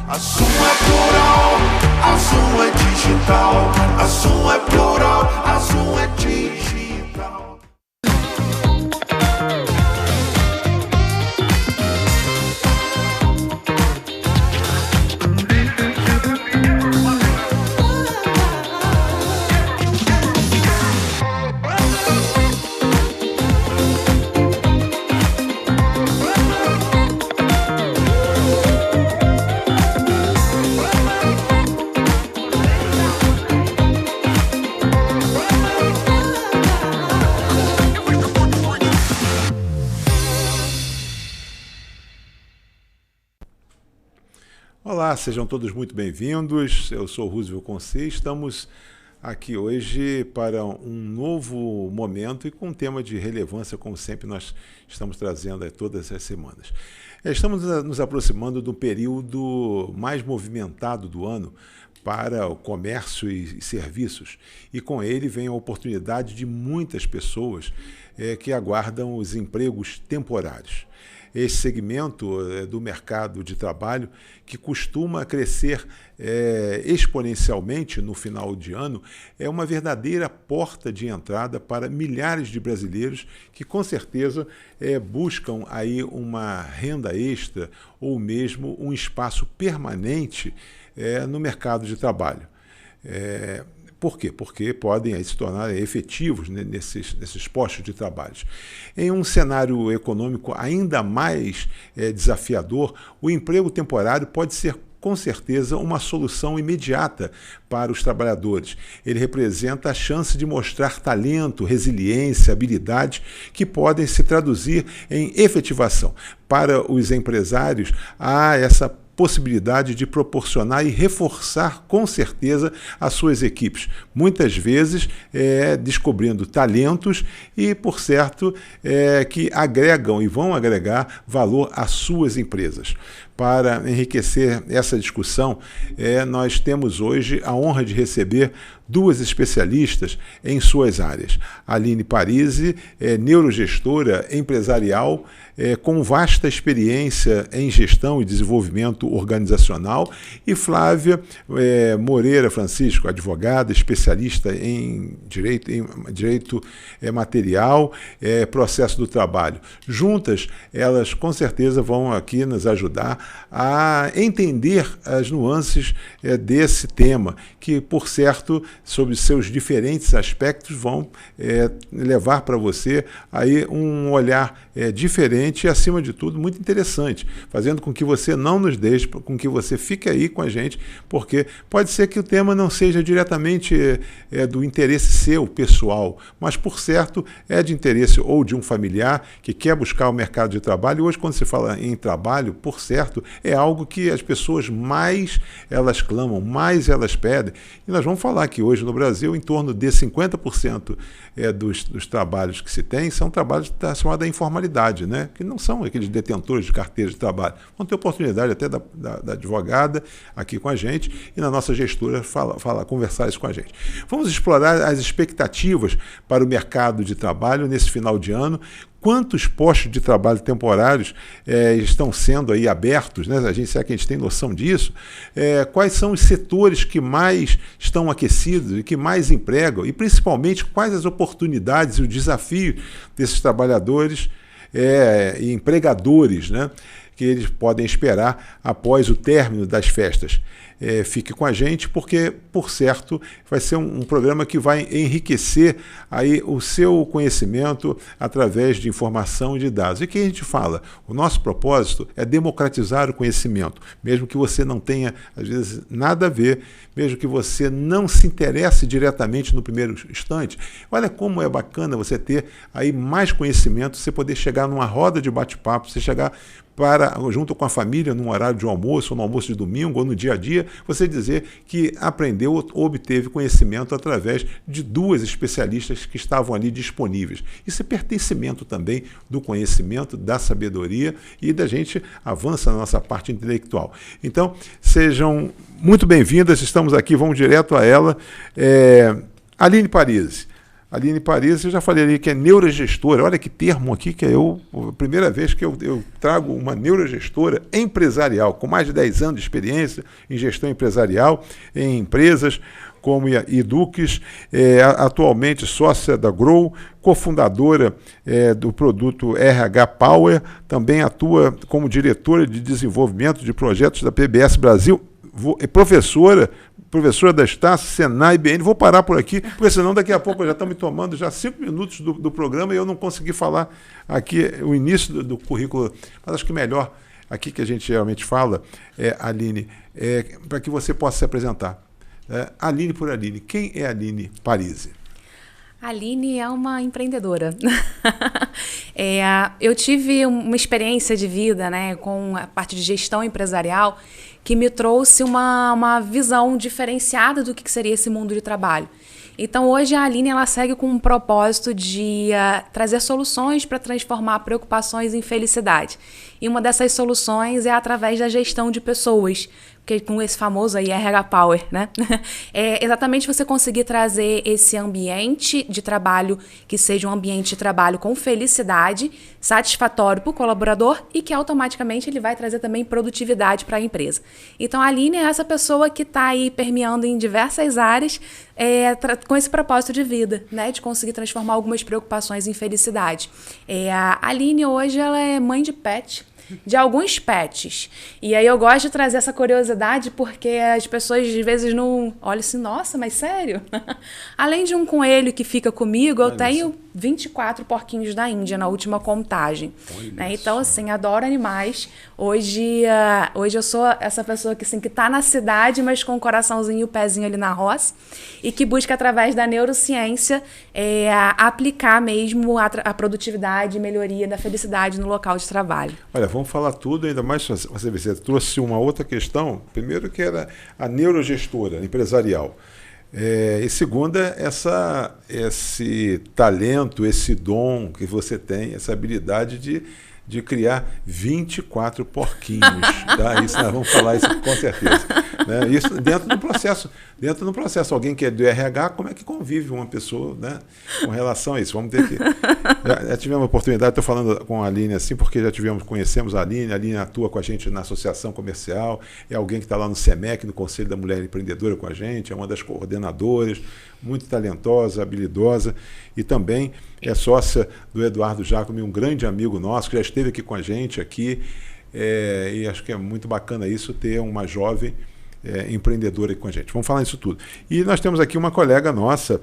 A Zoom é plural, a Zoom é digital. A Zoom é plural, a Zoom é digital. Olá, sejam todos muito bem-vindos. Eu sou Roosevelt Conce. Estamos aqui hoje para um novo momento e com um tema de relevância, como sempre nós estamos trazendo todas as semanas. Estamos nos aproximando do período mais movimentado do ano para o comércio e serviços, e com ele vem a oportunidade de muitas pessoas que aguardam os empregos temporários. Esse segmento do mercado de trabalho, que costuma crescer exponencialmente no final de ano, é uma verdadeira porta de entrada para milhares de brasileiros que, com certeza, buscam aí uma renda extra ou mesmo um espaço permanente no mercado de trabalho. Por quê? Porque podem se tornar efetivos nesses postos de trabalho. Em um cenário econômico ainda mais desafiador, o emprego temporário pode ser, com certeza, uma solução imediata para os trabalhadores. Ele representa a chance de mostrar talento, resiliência, habilidades que podem se traduzir em efetivação. Para os empresários, há essa possibilidade de proporcionar e reforçar com certeza as suas equipes, muitas vezes descobrindo talentos e, por certo, que agregam e vão agregar valor às suas empresas. Para enriquecer essa discussão, nós temos hoje a honra de receber duas especialistas em suas áreas. Aline Parisi é neurogestora empresarial, com vasta experiência em gestão e desenvolvimento organizacional, e Flávia Moreira Francisco, advogada, especialista em direito material, processo do trabalho. Juntas, elas com certeza vão aqui nos ajudar a entender as nuances desse tema, que, por certo, sobre seus diferentes aspectos, vão levar para você aí um olhar diferente e, acima de tudo, muito interessante, fazendo com que você não nos deixe, com que você fique aí com a gente, porque pode ser que o tema não seja diretamente do interesse seu, pessoal, mas, por certo, é de interesse ou de um familiar que quer buscar o mercado de trabalho. E hoje, quando se fala em trabalho, por certo, é algo que as pessoas mais elas clamam, mais elas pedem. E nós vamos falar que hoje no Brasil, em torno de 50% dos trabalhos que se tem são trabalhos da chamada informalidade, né? Que não são aqueles detentores de carteira de trabalho. Vão ter oportunidade até da advogada aqui com a gente e na nossa gestora conversar isso com a gente. Vamos explorar as expectativas para o mercado de trabalho nesse final de ano. Quantos postos de trabalho temporários estão sendo aí abertos, né? Será que a gente tem noção disso? Quais são os setores que mais estão aquecidos e que mais empregam? E, principalmente, quais as oportunidades e o desafio desses trabalhadores e empregadores, né, que eles podem esperar após o término das festas? Fique com a gente, porque, por certo, vai ser um programa que vai enriquecer aí o seu conhecimento através de informação e de dados. E o que a gente fala? O nosso propósito é democratizar o conhecimento, mesmo que você não tenha, às vezes, nada a ver, mesmo que você não se interesse diretamente no primeiro instante. Olha como é bacana você ter aí mais conhecimento, você poder chegar numa roda de bate-papo, você chegar junto com a família, num horário de almoço, ou no almoço de domingo, ou no dia a dia, você dizer que aprendeu ou obteve conhecimento através de duas especialistas que estavam ali disponíveis. Isso é pertencimento também do conhecimento, da sabedoria, e da gente avança na nossa parte intelectual. Então, sejam muito bem-vindas, estamos aqui, vamos direto a ela. Aline Parisi, Aline Parisi, eu já falei ali que é neurogestora. Olha que termo aqui, que é a primeira vez que eu trago uma neurogestora empresarial, com mais de 10 anos de experiência em gestão empresarial, em empresas como a Edux, atualmente sócia da Grow, cofundadora do produto RH Power, também atua como diretora de desenvolvimento de projetos da PBS Brasil, professora da Estácio, Senai, BN. Vou parar por aqui, porque senão daqui a pouco já estão me tomando já 5 minutos do programa e eu não consegui falar aqui o início do currículo. Mas acho que melhor aqui que a gente geralmente fala, Aline, para que você possa se apresentar. Aline por Aline. Quem é Aline Parisi? A Aline é uma empreendedora. Eu tive uma experiência de vida, né, com a parte de gestão empresarial que me trouxe uma visão diferenciada do que seria esse mundo de trabalho. Então, hoje a Aline ela segue com um propósito de trazer soluções para transformar preocupações em felicidade. E uma dessas soluções é através da gestão de pessoas, que com esse famoso aí RH Power, né? É exatamente você conseguir trazer esse ambiente de trabalho que seja um ambiente de trabalho com felicidade, satisfatório para o colaborador e que automaticamente ele vai trazer também produtividade para a empresa. Então a Aline é essa pessoa que está aí permeando em diversas áreas com esse propósito de vida, né? De conseguir transformar algumas preocupações em felicidade. A Aline hoje ela é mãe de pet, de alguns pets. E aí eu gosto de trazer essa curiosidade porque as pessoas às vezes não olham assim, nossa, mas sério? Além de um coelho que fica comigo, eu tenho 24 porquinhos da Índia na última contagem. Né? Então, assim, adoro animais. Hoje eu sou essa pessoa que está na cidade, mas com o coraçãozinho e o pezinho ali na roça, e que busca, através da neurociência, aplicar mesmo a produtividade e melhoria da felicidade no local de trabalho. Olha, vamos falar tudo, ainda mais você trouxe uma outra questão, primeiro que era a neurogestora empresarial. E segunda, esse talento, esse dom que você tem, essa habilidade de criar 24 porquinhos. Tá? Isso nós vamos falar isso com certeza. Né? Isso dentro do processo. Alguém que é do RH, como é que convive uma pessoa, né, com relação a isso? Vamos ter que... Já tivemos a oportunidade, estou falando com a Aline assim, porque conhecemos a Aline atua com a gente na associação comercial, é alguém que está lá no SEMEC, no Conselho da Mulher Empreendedora com a gente, é uma das coordenadoras, muito talentosa, habilidosa, e também é sócia do Eduardo Jacome, um grande amigo nosso, que já esteve aqui com a gente, e acho que é muito bacana isso, ter uma jovem empreendedora aqui com a gente. Vamos falar isso tudo. E nós temos aqui uma colega nossa,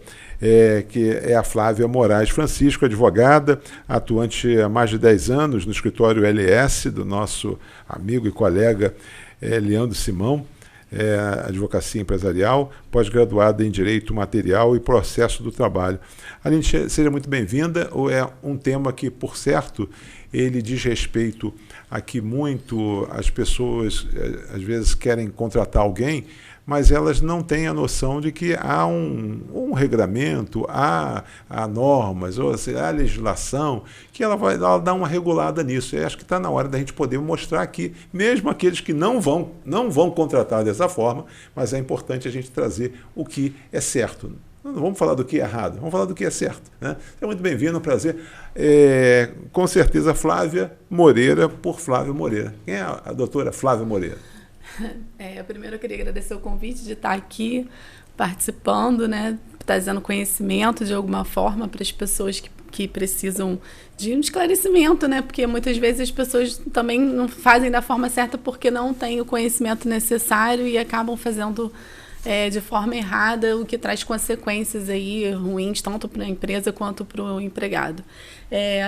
que é a Flávia Moraes Francisco, advogada, atuante há mais de 10 anos no escritório LS, do nosso amigo e colega Leandro Simão, advocacia empresarial, pós-graduada em Direito Material e Processo do Trabalho. Aline, seja muito bem-vinda. É um tema que, por certo, ele diz respeito a que muito as pessoas, às vezes, querem contratar alguém, mas elas não têm a noção de que há um regramento, há normas, ou seja, há legislação, que ela dar uma regulada nisso. Eu acho que está na hora da gente poder mostrar que, mesmo aqueles que não vão contratar dessa forma, mas é importante a gente trazer o que é certo. Não vamos falar do que é errado, vamos falar do que é certo. Né? É muito bem-vindo, um prazer. Com certeza, Flávia Moreira, por Flávia Moreira. Quem é a doutora Flávia Moreira? Primeiro eu queria agradecer o convite de estar aqui participando, né, trazendo conhecimento de alguma forma para as pessoas que precisam de um esclarecimento, né, porque muitas vezes as pessoas também não fazem da forma certa porque não têm o conhecimento necessário e acabam fazendo de forma errada, o que traz consequências aí ruins, tanto para a empresa quanto para o empregado.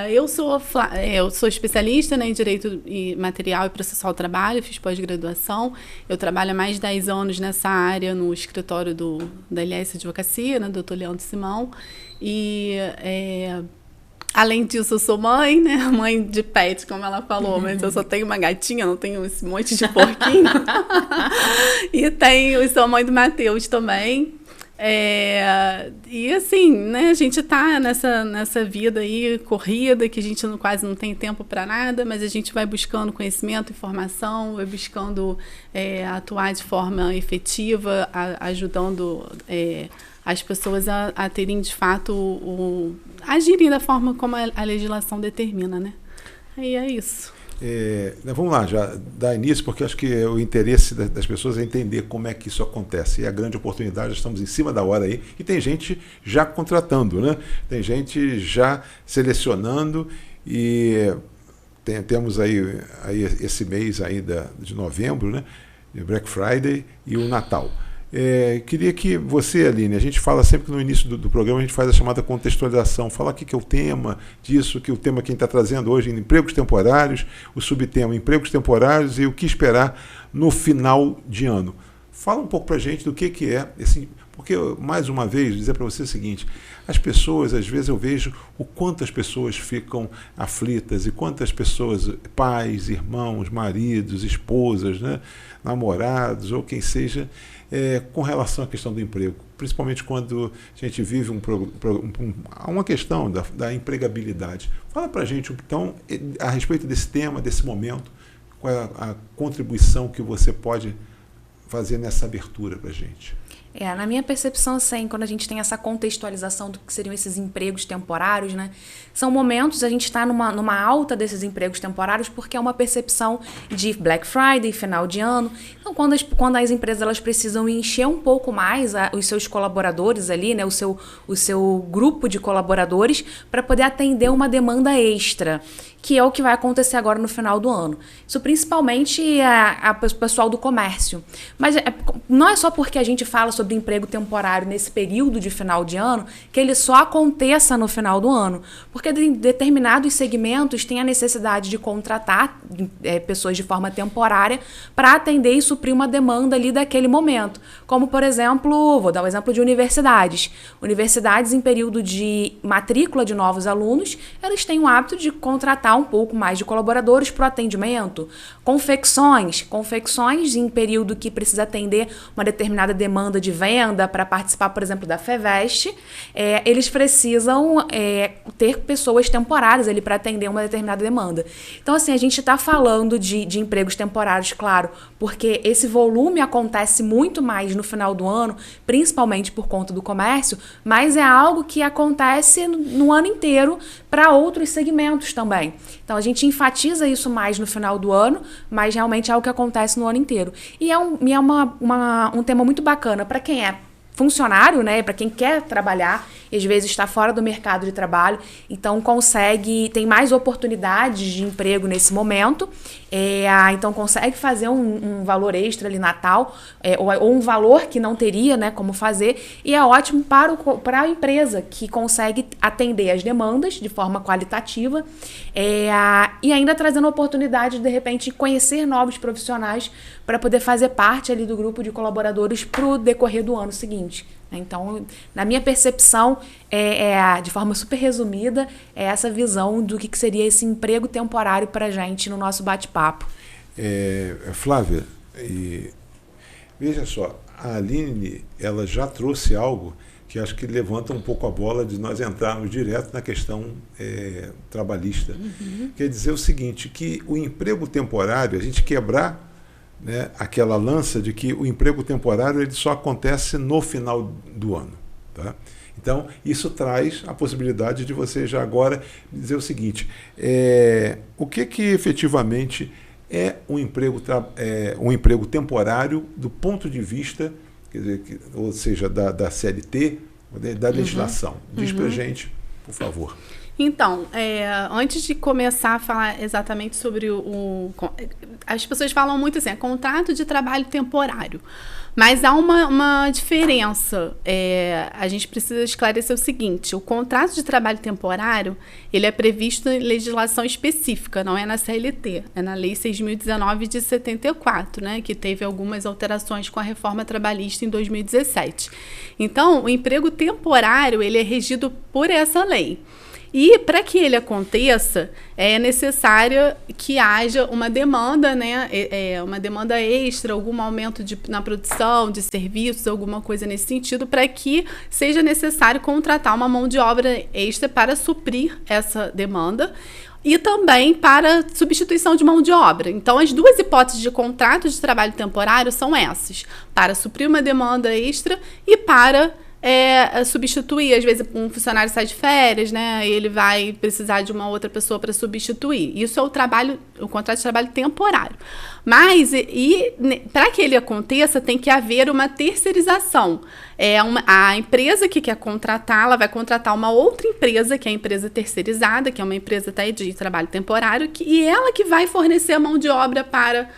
Eu sou especialista, né, em Direito Material e Processual do Trabalho, fiz pós-graduação, eu trabalho há mais de 10 anos nessa área no escritório da LS Advocacia, né, Dr. Leandro Simão, e... além disso, eu sou mãe, né? Mãe de pet, como ela falou, mas eu só tenho uma gatinha, não tenho esse monte de porquinho. E sou mãe do Matheus também. E assim, né, a gente tá nessa vida aí corrida, que a gente quase não tem tempo para nada, mas a gente vai buscando conhecimento, informação, vai buscando atuar de forma efetiva, ajudando as pessoas a terem de fato agirem da forma como a legislação determina, né? Aí é isso. Vamos lá, já dar início, porque acho que o interesse das pessoas é entender como é que isso acontece. E a grande oportunidade, já estamos em cima da hora aí, e tem gente já contratando, né? Tem gente já selecionando, e temos aí esse mês aí de novembro, né? Black Friday e o Natal. Queria que você, Aline, a gente fala sempre que no início do programa a gente faz a chamada contextualização, falar o que é o tema disso, que o tema que a gente está trazendo hoje, empregos temporários, o subtema empregos temporários e o que esperar no final de ano. Fala um pouco para a gente do que é esse, porque, mais uma vez, dizer para você o seguinte, as pessoas, às vezes eu vejo o quanto as pessoas ficam aflitas e quantas pessoas, pais, irmãos, maridos, esposas, né, namorados ou quem seja, com relação à questão do emprego, principalmente quando a gente vive uma questão da empregabilidade. Fala para a gente, então, a respeito desse tema, desse momento, qual é a contribuição que você pode fazer nessa abertura para a gente. Na minha percepção, assim, quando a gente tem essa contextualização do que seriam esses empregos temporários, né? São momentos, a gente está numa alta desses empregos temporários porque é uma percepção de Black Friday, final de ano. Então, quando as empresas elas precisam encher um pouco mais os seus colaboradores ali, né? O seu grupo de colaboradores para poder atender uma demanda extra, que é o que vai acontecer agora no final do ano. Isso principalmente o pessoal do comércio. Mas não é só porque a gente fala sobre emprego temporário nesse período de final de ano que ele só aconteça no final do ano. Porque determinados segmentos têm a necessidade de contratar pessoas de forma temporária para atender e suprir uma demanda ali daquele momento. Como, por exemplo, vou dar um exemplo de universidades. Universidades em período de matrícula de novos alunos, elas têm o hábito de contratar um pouco mais de colaboradores para o atendimento. Confecções em período que precisa atender uma determinada demanda de venda para participar, por exemplo, da FEVEST, eles precisam ter pessoas temporárias ali para atender uma determinada demanda. Então, assim, a gente está falando de empregos temporários, claro, porque esse volume acontece muito mais no final do ano, principalmente por conta do comércio, mas é algo que acontece no ano inteiro para outros segmentos também. Então, a gente enfatiza isso mais no final do ano, mas realmente é algo que acontece no ano inteiro. E é um tema muito bacana para quem é funcionário, né, para quem quer trabalhar e às vezes está fora do mercado de trabalho, então tem mais oportunidades de emprego nesse momento, então consegue fazer um valor extra ali Natal, ou um valor que não teria, né, como fazer, e é ótimo para a empresa que consegue atender as demandas de forma qualitativa, e ainda trazendo a oportunidade de repente conhecer novos profissionais para poder fazer parte ali do grupo de colaboradores para o decorrer do ano seguinte. Então, na minha percepção, de forma super resumida, é essa visão do que seria esse emprego temporário para a gente no nosso bate-papo. Flávia, veja só, a Aline ela já trouxe algo que acho que levanta um pouco a bola de nós entrarmos direto na questão trabalhista. Uhum. Quer dizer o seguinte, que o emprego temporário, a gente quebrar, né, aquela lança de que o emprego temporário ele só acontece no final do ano. Tá? Então, isso traz a possibilidade de você já agora dizer o seguinte, o que efetivamente é um emprego temporário do ponto de vista, quer dizer, ou seja, da CLT, da legislação. Diz pra gente, por favor. Então, antes de começar a falar exatamente sobre as pessoas falam muito assim, contrato de trabalho temporário. Mas há uma diferença. A gente precisa esclarecer o seguinte, o contrato de trabalho temporário, ele é previsto em legislação específica, não é na CLT, é na Lei 6.019 de 74, né, que teve algumas alterações com a reforma trabalhista em 2017. Então, o emprego temporário, ele é regido por essa lei. E para que ele aconteça, é necessário que haja uma demanda, né? Uma demanda extra, algum aumento na produção de serviços, alguma coisa nesse sentido, para que seja necessário contratar uma mão de obra extra para suprir essa demanda. E também para substituição de mão de obra. Então, as duas hipóteses de contrato de trabalho temporário são essas: para suprir uma demanda extra e para substituir. Às vezes, um funcionário sai de férias, né? E ele vai precisar de uma outra pessoa para substituir. Isso é o contrato de trabalho temporário. Mas, para que ele aconteça, tem que haver uma terceirização. A empresa que quer contratar, ela vai contratar uma outra empresa, que é a empresa terceirizada, que é uma empresa de trabalho temporário, e ela que vai fornecer a mão de obra para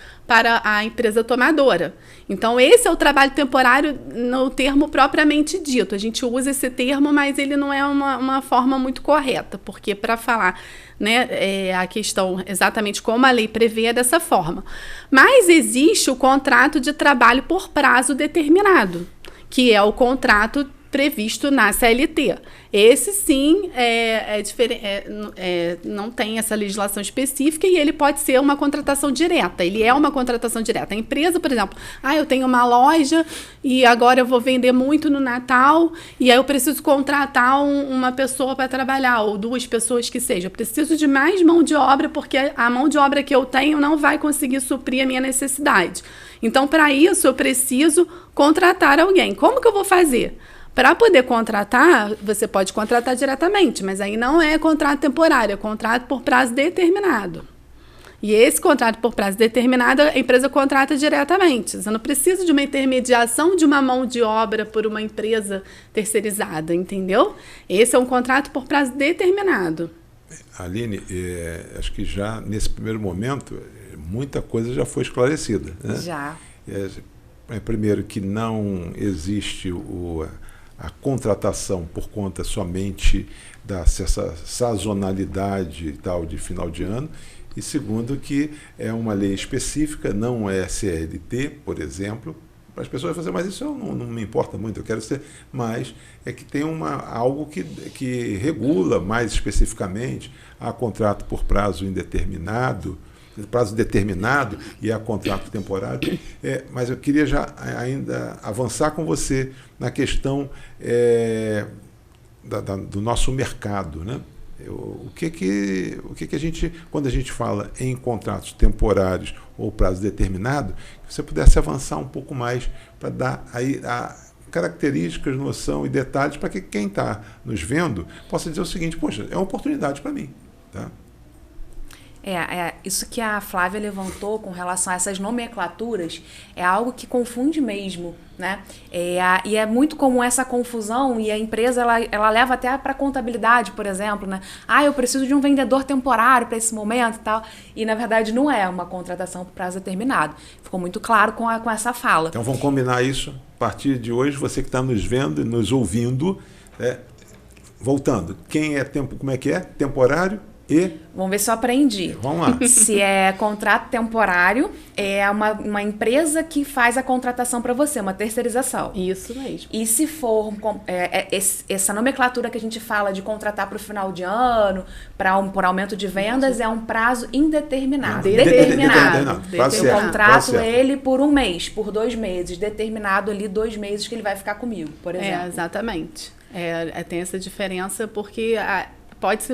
a empresa tomadora. Então, esse é o trabalho temporário no termo propriamente dito. A gente usa esse termo, mas ele não é uma forma muito correta, porque para falar, né, a questão exatamente como a lei prevê é dessa forma. Mas existe o contrato de trabalho por prazo determinado, que é o contrato previsto na CLT. Esse sim não tem essa legislação específica e ele pode ser uma contratação direta. Ele é uma contratação direta. A empresa, por exemplo, eu tenho uma loja e agora eu vou vender muito no Natal e aí eu preciso contratar uma pessoa para trabalhar, ou duas pessoas que seja. Eu preciso de mais mão de obra porque a mão de obra que eu tenho não vai conseguir suprir a minha necessidade. Então, para isso, eu preciso contratar alguém. Como que eu vou fazer? Para poder contratar, você pode contratar diretamente, mas aí não é contrato temporário, é contrato por prazo determinado. E esse contrato por prazo determinado, a empresa contrata diretamente. Você não precisa de uma intermediação de uma mão de obra por uma empresa terceirizada, entendeu? Esse é um contrato por prazo determinado. Aline, acho que já nesse primeiro momento, muita coisa já foi esclarecida, né? Já. Primeiro que não existe a contratação por conta somente dessa sazonalidade e tal de final de ano, e segundo que é uma lei específica, não é CLT, por exemplo. As pessoas vão dizer, mas isso não me importa muito, eu quero ser, mas é que tem algo que regula mais especificamente a contrato por prazo indeterminado, prazo determinado e a contrato temporário. Mas eu queria já ainda avançar com você na questão do nosso mercado, né? O que a gente, quando a gente fala em contratos temporários ou prazo determinado, que você pudesse avançar um pouco mais para dar aí características, noção e detalhes para que quem está nos vendo possa dizer o seguinte: poxa, é uma oportunidade para mim, tá? Isso que a Flávia levantou com relação a essas nomenclaturas é algo que confunde mesmo, né? E é muito comum essa confusão, e a empresa ela leva até para contabilidade, por exemplo, né? Eu preciso de um vendedor temporário para esse momento e tal. E na verdade não é uma contratação por prazo determinado. Ficou muito claro com essa fala. Então vamos combinar isso. A partir de hoje, você que está nos vendo e nos ouvindo, voltando, como é que é? Temporário? Vamos ver se eu aprendi. Vamos lá. Se é contrato temporário, é uma empresa que faz a contratação para você, uma terceirização. Isso mesmo. E se for essa nomenclatura que a gente fala de contratar para o final de ano, por aumento de vendas, é um prazo indeterminado. Determinado. Eu contrato ele por 1 mês, por 2 meses, determinado ali 2 meses que ele vai ficar comigo, por exemplo. Exatamente. Tem essa diferença porque pode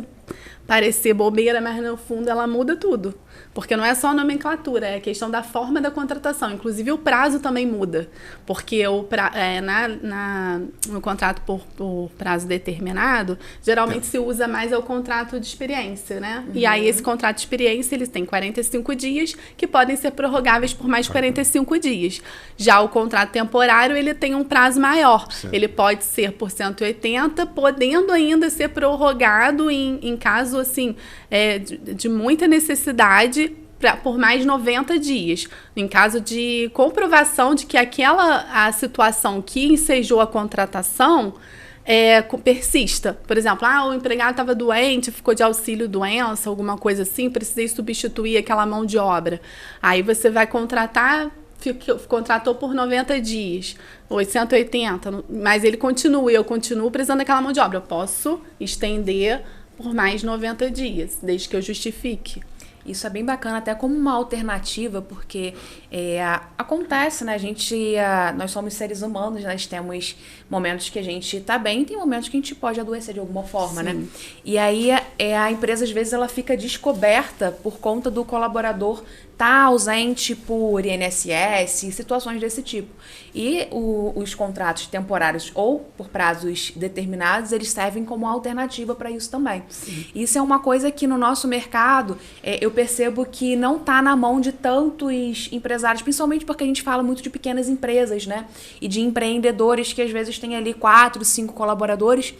parecer bobeira, mas no fundo ela muda tudo. Porque não é só a nomenclatura, é a questão da forma da contratação. Inclusive o prazo também muda. Porque no contrato por prazo determinado, geralmente se usa mais o contrato de experiência, né? Uhum. E aí esse contrato de experiência, eles têm 45 dias, que podem ser prorrogáveis por mais 45 dias. Já o contrato temporário, ele tem um prazo maior. Sim. Ele pode ser por 180, podendo ainda ser prorrogado em caso assim, de muita necessidade, por mais 90 dias. Em caso de comprovação de que a situação que ensejou a contratação persista. Por exemplo, o empregado estava doente, ficou de auxílio-doença, alguma coisa assim, precisei substituir aquela mão de obra. Aí você vai contratou por 90 dias, 180, mas ele continua, eu continuo precisando daquela mão de obra. Eu posso estender por mais 90 dias, desde que eu justifique. Isso é bem bacana, até como uma alternativa, porque acontece, né? Nós somos seres humanos, nós temos momentos que a gente tá bem, tem momentos que a gente pode adoecer de alguma forma, né? E aí a empresa, às vezes, ela fica descoberta por conta do colaborador tá ausente por INSS, situações desse tipo. E os contratos temporários ou por prazos determinados, eles servem como alternativa para isso também. Sim. Isso é uma coisa que no nosso mercado, eu percebo que não está na mão de tantos empresários, principalmente porque a gente fala muito de pequenas empresas, né? E de empreendedores que às vezes têm ali 4, 5 colaboradores.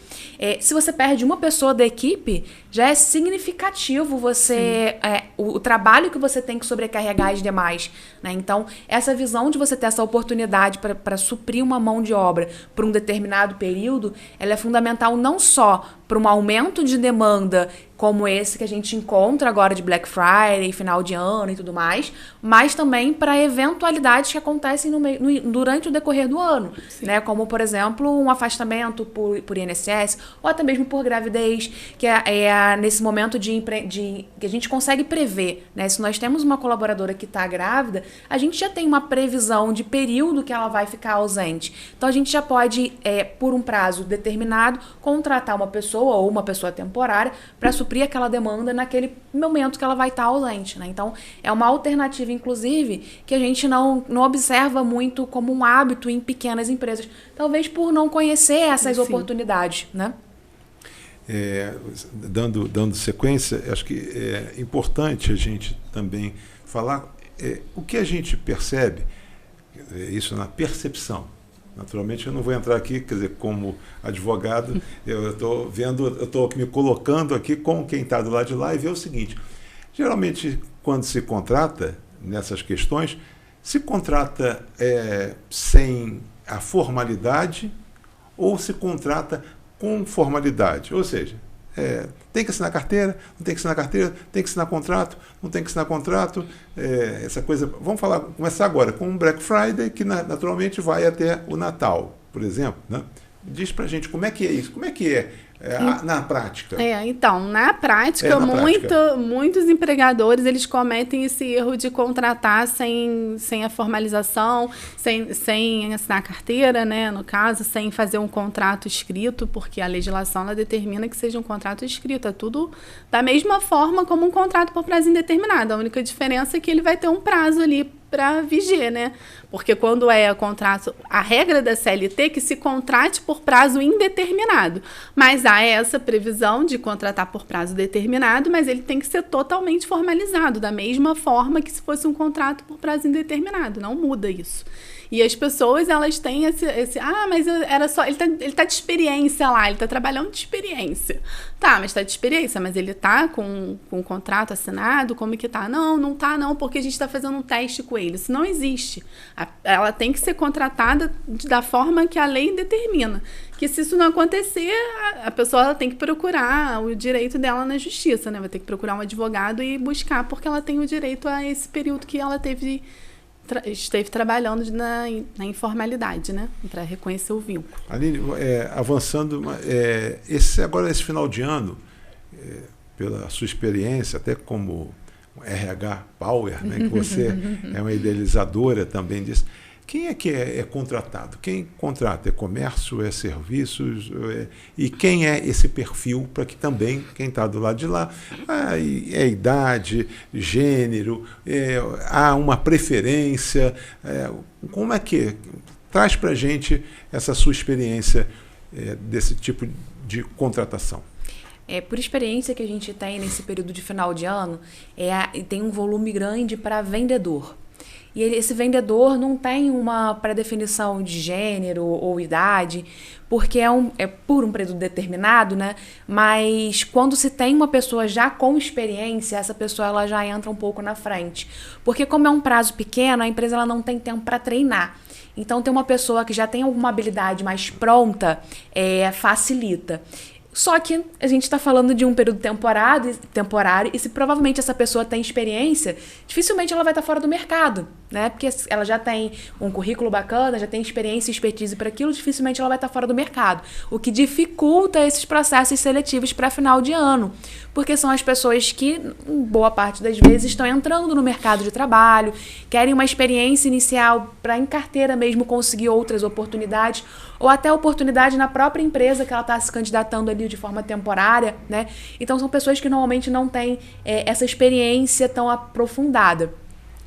Se você perde uma pessoa da equipe, já é significativo o trabalho que você tem que sobrecarregar as demais, né? Então, essa visão de você ter essa oportunidade para suprir uma mão de obra por um determinado período, ela é fundamental não só para um aumento de demanda como esse que a gente encontra agora de Black Friday, final de ano e tudo mais, mas também para eventualidades que acontecem durante o decorrer do ano, né? Como, por exemplo, um afastamento por INSS ou até mesmo por gravidez, que é nesse momento que a gente consegue prever, né? Se nós temos uma colaboradora que está grávida, a gente já tem uma previsão de período que ela vai ficar ausente. Então, a gente já pode, por um prazo determinado, contratar uma pessoa ou uma pessoa temporária para suprir aquela demanda naquele momento que ela vai estar ausente, né? Então, é uma alternativa, inclusive, que a gente não observa muito como um hábito em pequenas empresas. Talvez por não conhecer essas oportunidades, né? Dando sequência, acho que é importante a gente também falar o que a gente percebe, isso na percepção. Naturalmente, eu não vou entrar aqui, quer dizer, como advogado, eu estou me colocando aqui com quem está do lado de lá e vê o seguinte: geralmente, quando se contrata nessas questões, se contrata sem a formalidade ou se contrata com formalidade, ou seja, tem que assinar carteira, não tem que assinar carteira, tem que assinar contrato, não tem que assinar contrato, essa coisa. Vamos começar agora com o Black Friday, que naturalmente vai até o Natal, por exemplo, né? Diz pra gente como é que é isso, como é que é na prática. Então, na prática, muitos empregadores, eles cometem esse erro de contratar sem a formalização, sem assinar a carteira, né, no caso, sem fazer um contrato escrito, porque a legislação ela determina que seja um contrato escrito. É tudo da mesma forma como um contrato por prazo indeterminado. A única diferença é que ele vai ter um prazo ali para viger, né? Porque quando contrato, a regra da CLT é que se contrate por prazo indeterminado. Mas há essa previsão de contratar por prazo determinado, mas ele tem que ser totalmente formalizado, da mesma forma que se fosse um contrato por prazo indeterminado. Não muda isso. E as pessoas, elas têm mas era só, ele tá de experiência lá, ele tá trabalhando de experiência. Tá, mas tá de experiência, mas ele tá com um contrato assinado, como que tá? Não tá não, porque a gente tá fazendo um teste com ele. Isso não existe. Ela tem que ser contratada da forma que a lei determina. Que se isso não acontecer, a pessoa ela tem que procurar o direito dela na justiça, né? Vai ter que procurar um advogado e buscar, porque ela tem o direito a esse período que ela esteve trabalhando na informalidade, né? Para reconhecer o vínculo. Aline, avançando, agora esse final de ano, pela sua experiência, até como RH Power, né, que você é uma idealizadora também disso, quem é que é contratado? Quem contrata? É comércio, é serviços? E quem é esse perfil para que também, quem está do lado de lá, idade, gênero, há uma preferência? Como é que traz para a gente essa sua experiência desse tipo de contratação? Por experiência que a gente tem nesse período de final de ano, tem um volume grande para vendedor. E esse vendedor não tem uma pré-definição de gênero ou idade, porque é por um período determinado, né? Mas quando se tem uma pessoa já com experiência, essa pessoa ela já entra um pouco na frente. Porque como é um prazo pequeno, a empresa ela não tem tempo para treinar. Então, ter uma pessoa que já tem alguma habilidade mais pronta facilita. Só que a gente está falando de um período temporário e se provavelmente essa pessoa tem experiência, dificilmente ela vai estar fora do mercado, né? Porque ela já tem um currículo bacana, já tem experiência e expertise para aquilo, dificilmente ela vai estar fora do mercado. O que dificulta esses processos seletivos para final de ano, porque são as pessoas que, boa parte das vezes, estão entrando no mercado de trabalho, querem uma experiência inicial para em carteira mesmo conseguir outras oportunidades, ou até oportunidade na própria empresa que ela está se candidatando ali de forma temporária, né? Então são pessoas que normalmente não têm essa experiência tão aprofundada.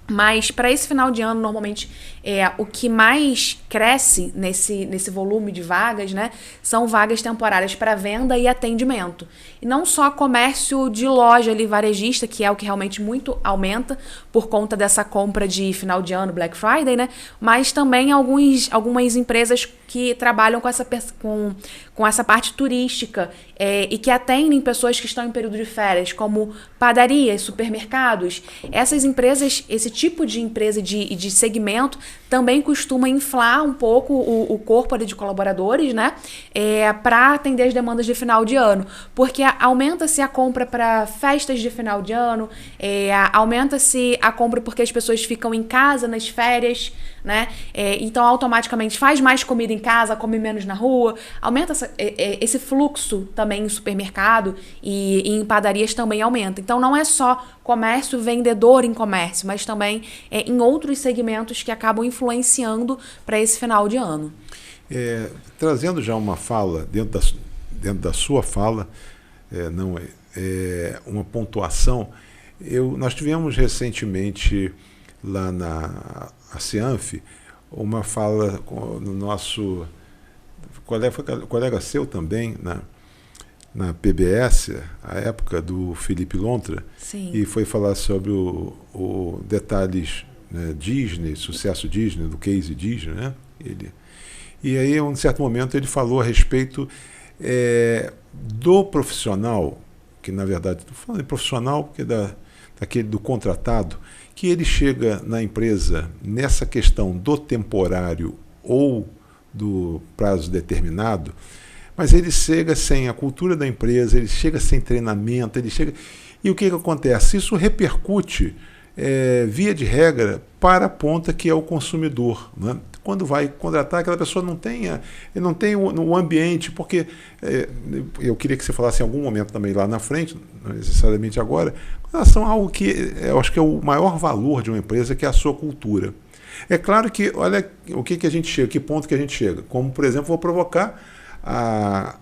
Mas para esse final de ano, normalmente, o que mais cresce nesse volume de vagas, né, são vagas temporárias para venda e atendimento. E não só comércio de loja ali, varejista, que é o que realmente muito aumenta por conta dessa compra de final de ano, Black Friday, né, mas também algumas empresas que trabalham com essa parte turística e que atendem pessoas que estão em período de férias, como padarias, supermercados. Essas empresas, esse tipo de empresa e de segmento também costuma inflar um pouco o corpo ali de colaboradores, né, para atender as demandas de final de ano, porque aumenta-se a compra para festas de final de ano, aumenta-se a compra porque as pessoas ficam em casa nas férias, né, então automaticamente faz mais comida em casa, come menos na rua, aumenta esse fluxo também em supermercado e em padarias também aumenta. Então não é só comércio, vendedor em comércio, mas também em outros segmentos que acabam influenciando para esse final de ano. Trazendo já uma fala, dentro da sua fala, uma pontuação, nós tivemos recentemente lá na Cianf uma fala no nosso colega seu também, na PBS, a época do Felipe Lontra. Sim. E foi falar sobre o detalhes, né, Disney, sucesso Disney, do case Disney, né? E aí, em um certo momento, ele falou a respeito do profissional, que na verdade, estou falando de profissional, porque daquele do contratado, que ele chega na empresa nessa questão do temporário ou do prazo determinado, mas ele chega sem a cultura da empresa, ele chega sem treinamento, e o que acontece? Isso repercute, via de regra, para a ponta que é o consumidor, né? Quando vai contratar, aquela pessoa não tem o ambiente, porque eu queria que você falasse em algum momento também lá na frente, não necessariamente agora, com relação a algo que eu acho que é o maior valor de uma empresa, que é a sua cultura. É claro que, olha o que a gente chega, que ponto que a gente chega. Como, por exemplo, vou provocar a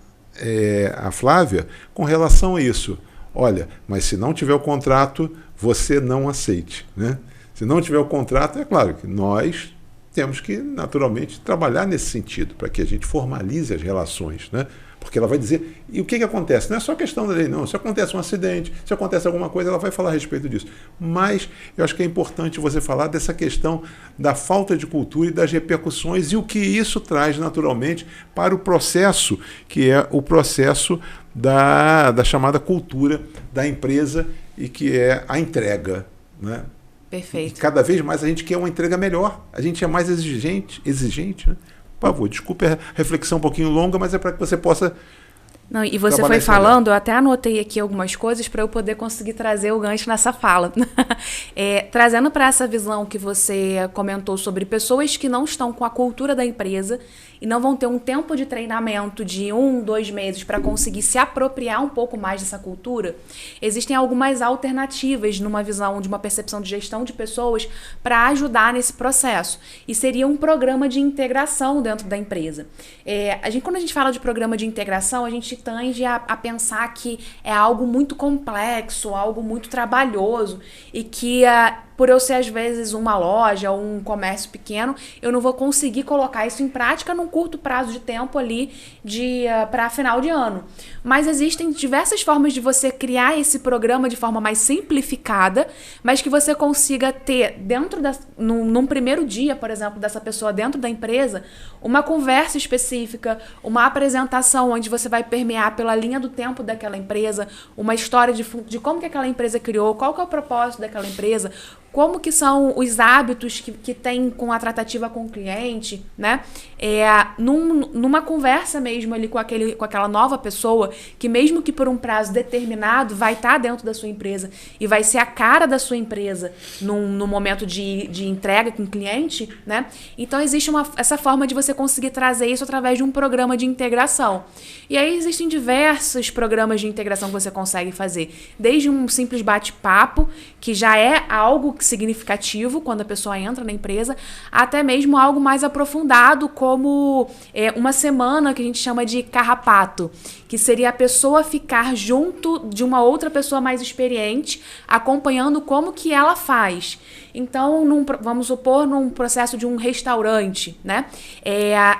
Flávia com relação a isso. Olha, mas se não tiver o contrato, você não aceite, né? Se não tiver o contrato, é claro que nós temos que, naturalmente, trabalhar nesse sentido, para que a gente formalize as relações, né? Porque ela vai dizer... E o que acontece? Não é só questão da lei, não. Se acontece um acidente, se acontece alguma coisa, ela vai falar a respeito disso. Mas eu acho que é importante você falar dessa questão da falta de cultura e das repercussões e o que isso traz, naturalmente, para o processo, que é o processo da chamada cultura da empresa e que é a entrega, né? Perfeito. E cada vez mais a gente quer uma entrega melhor, a gente é mais exigente, né? Por favor, desculpe a reflexão um pouquinho longa, mas é para que você possa... Não, e você foi falando, eu até anotei aqui algumas coisas para eu poder conseguir trazer o gancho nessa fala. Trazendo para essa visão que você comentou sobre pessoas que não estão com a cultura da empresa e não vão ter um tempo de treinamento de 1-2 meses para conseguir se apropriar um pouco mais dessa cultura, existem algumas alternativas numa visão de uma percepção de gestão de pessoas para ajudar nesse processo. E seria um programa de integração dentro da empresa. Quando a gente fala de programa de integração, a gente tende a pensar que é algo muito complexo, algo muito trabalhoso e que por eu ser às vezes uma loja ou um comércio pequeno, eu não vou conseguir colocar isso em prática num curto prazo de tempo ali para final de ano. Mas existem diversas formas de você criar esse programa de forma mais simplificada, mas que você consiga ter num primeiro dia, por exemplo, dessa pessoa dentro da empresa, uma conversa específica, uma apresentação onde você vai permear pela linha do tempo daquela empresa, uma história de como que aquela empresa criou, qual que é o propósito daquela empresa, como que são os hábitos que tem com a tratativa com o cliente, né? Numa conversa mesmo ali com aquela nova pessoa, que mesmo que por um prazo determinado vai estar dentro da sua empresa e vai ser a cara da sua empresa no momento de entrega com o cliente, né? Então existe essa forma de você conseguir trazer isso através de um programa de integração. E aí existem diversos programas de integração que você consegue fazer, desde um simples bate-papo, que já é algo significativo quando a pessoa entra na empresa, até mesmo algo mais aprofundado, como uma semana que a gente chama de carrapato, que seria a pessoa ficar junto de uma outra pessoa mais experiente, acompanhando como que ela faz. Então, vamos supor, num processo de um restaurante, né?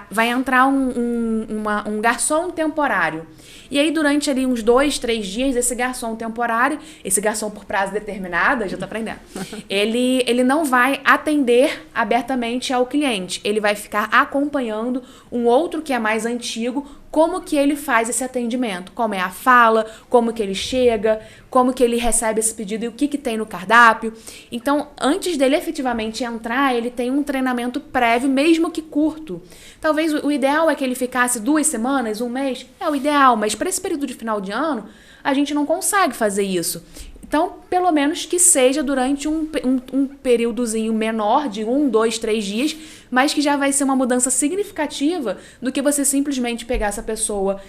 Vai entrar um garçom temporário. E aí, durante ali uns 2, 3 dias, esse garçom temporário, esse garçom por prazo determinado, já tô aprendendo, ele não vai atender abertamente ao cliente. Ele vai ficar acompanhando um outro que é mais antigo, como que ele faz esse atendimento, como é a fala, como que ele chega, como que ele recebe esse pedido e o que tem no cardápio. Então, antes dele efetivamente entrar, ele tem um treinamento prévio, mesmo que curto. Talvez o ideal é que ele ficasse 2 semanas, 1 mês, é o ideal, mas para esse período de final de ano, a gente não consegue fazer isso. Então, pelo menos que seja durante um períodozinho menor, de 1, 2, 3 dias, mas que já vai ser uma mudança significativa do que você simplesmente pegar essa pessoa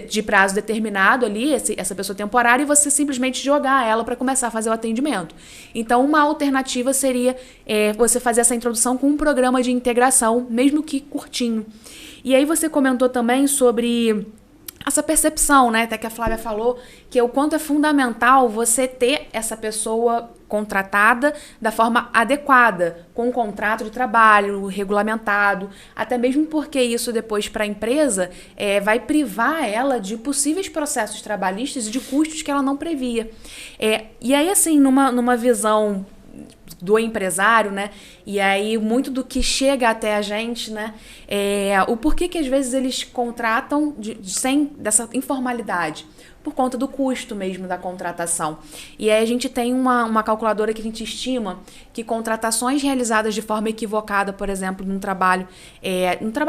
de prazo determinado ali, essa pessoa temporária, e você simplesmente jogar ela para começar a fazer o atendimento. Então, uma alternativa seria você fazer essa introdução com um programa de integração, mesmo que curtinho. E aí você comentou também sobre essa percepção, né, até que a Flávia falou, que é o quanto é fundamental você ter essa pessoa contratada da forma adequada, com um contrato de trabalho regulamentado, até mesmo porque isso depois para a empresa vai privar ela de possíveis processos trabalhistas e de custos que ela não previa. E aí, assim, numa visão do empresário, né? E aí muito do que chega até a gente, né? O porquê que às vezes eles contratam sem dessa informalidade, por conta do custo mesmo da contratação. E aí a gente tem uma calculadora que a gente estima que contratações realizadas de forma equivocada, por exemplo, num trabalho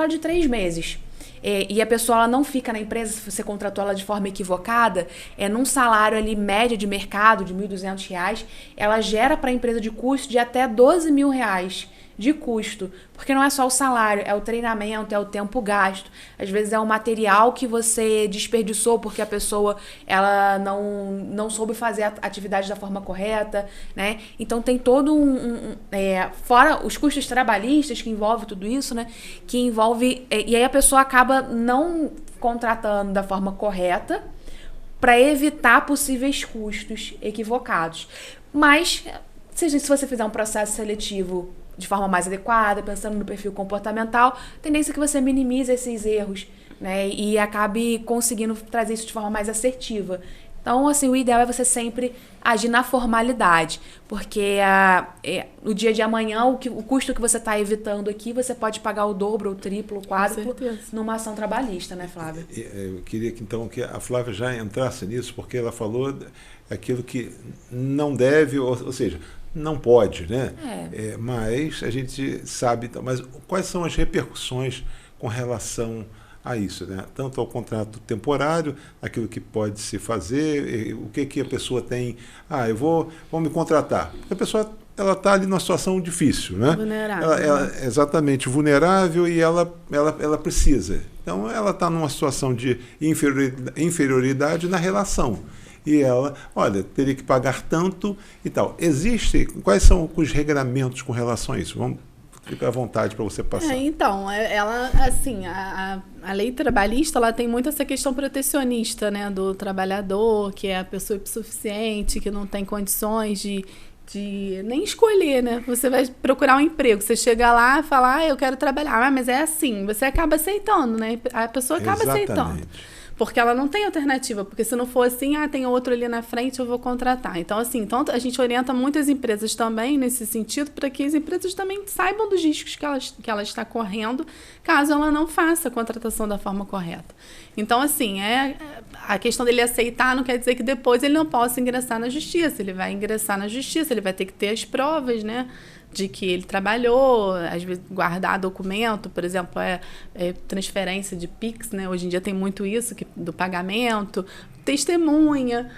de 3 meses, e a pessoa ela não fica na empresa, se você contratou ela de forma equivocada, num salário ali médio de mercado de R$ 1.200, ela gera para a empresa de custo de até R$ 12.000 de custo, porque não é só o salário, é o treinamento, é o tempo gasto, às vezes é o material que você desperdiçou porque a pessoa ela não soube fazer a atividade da forma correta, né? Então tem todo fora os custos trabalhistas que envolve tudo isso, né? Que envolve, e aí a pessoa acaba não contratando da forma correta para evitar possíveis custos equivocados. Mas se você fizer um processo seletivo de forma mais adequada, pensando no perfil comportamental, a tendência é que você minimize esses erros, né? E acabe conseguindo trazer isso de forma mais assertiva. Então, assim, o ideal é você sempre agir na formalidade, porque no dia de amanhã, o custo que você está evitando aqui, você pode pagar o dobro, o triplo, o quádruplo numa ação trabalhista, né, Flávia? Eu queria que a Flávia já entrasse nisso, porque ela falou aquilo que não deve, ou seja, não pode, né? Mas a gente sabe. Mas quais são as repercussões com relação a isso, né? Tanto ao contrato temporário, aquilo que pode se fazer, o que a pessoa tem. Vou me contratar. Porque a pessoa ela está ali numa situação difícil, né? Vulnerável. Ela é exatamente vulnerável e ela precisa. Então, ela está numa situação de inferioridade na relação. E ela, teria que pagar tanto e tal. Quais são os regramentos com relação a isso? Vamos ficar à vontade para você passar. Então, ela, assim, a lei trabalhista, ela tem muito essa questão protecionista, né, do trabalhador, que é a pessoa insuficiente, que não tem condições de nem escolher, né? Você vai procurar um emprego, você chega lá e fala, eu quero trabalhar, mas é assim, você acaba aceitando, né? A pessoa acaba aceitando. porque ela não tem alternativa, porque se não for assim, tem outro ali na frente, eu vou contratar. Então, assim, a gente orienta muitas empresas também nesse sentido, para que as empresas também saibam dos riscos que ela está correndo, caso ela não faça a contratação da forma correta. Então, assim, a questão dele aceitar não quer dizer que depois ele não possa ingressar na justiça. Ele vai ingressar na justiça, ele vai ter que ter as provas, né, de que ele trabalhou, às vezes guardar documento, por exemplo, transferência de Pix, né? Hoje em dia tem muito isso, do pagamento, testemunha,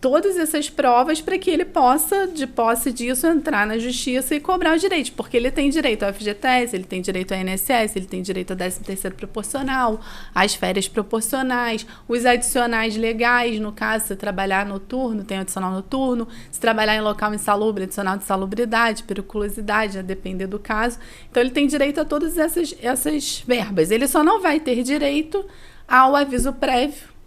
todas essas provas para que ele possa, de posse disso, entrar na justiça e cobrar os direitos, porque ele tem direito ao FGTS, ele tem direito ao INSS, ele tem direito ao 13º proporcional, às férias proporcionais, os adicionais legais, no caso, se trabalhar noturno, tem adicional noturno, se trabalhar em local insalubre, adicional de salubridade, periculosidade, a depender do caso. Então, ele tem direito a todas essas verbas. Ele só não vai ter direito ao aviso prévio,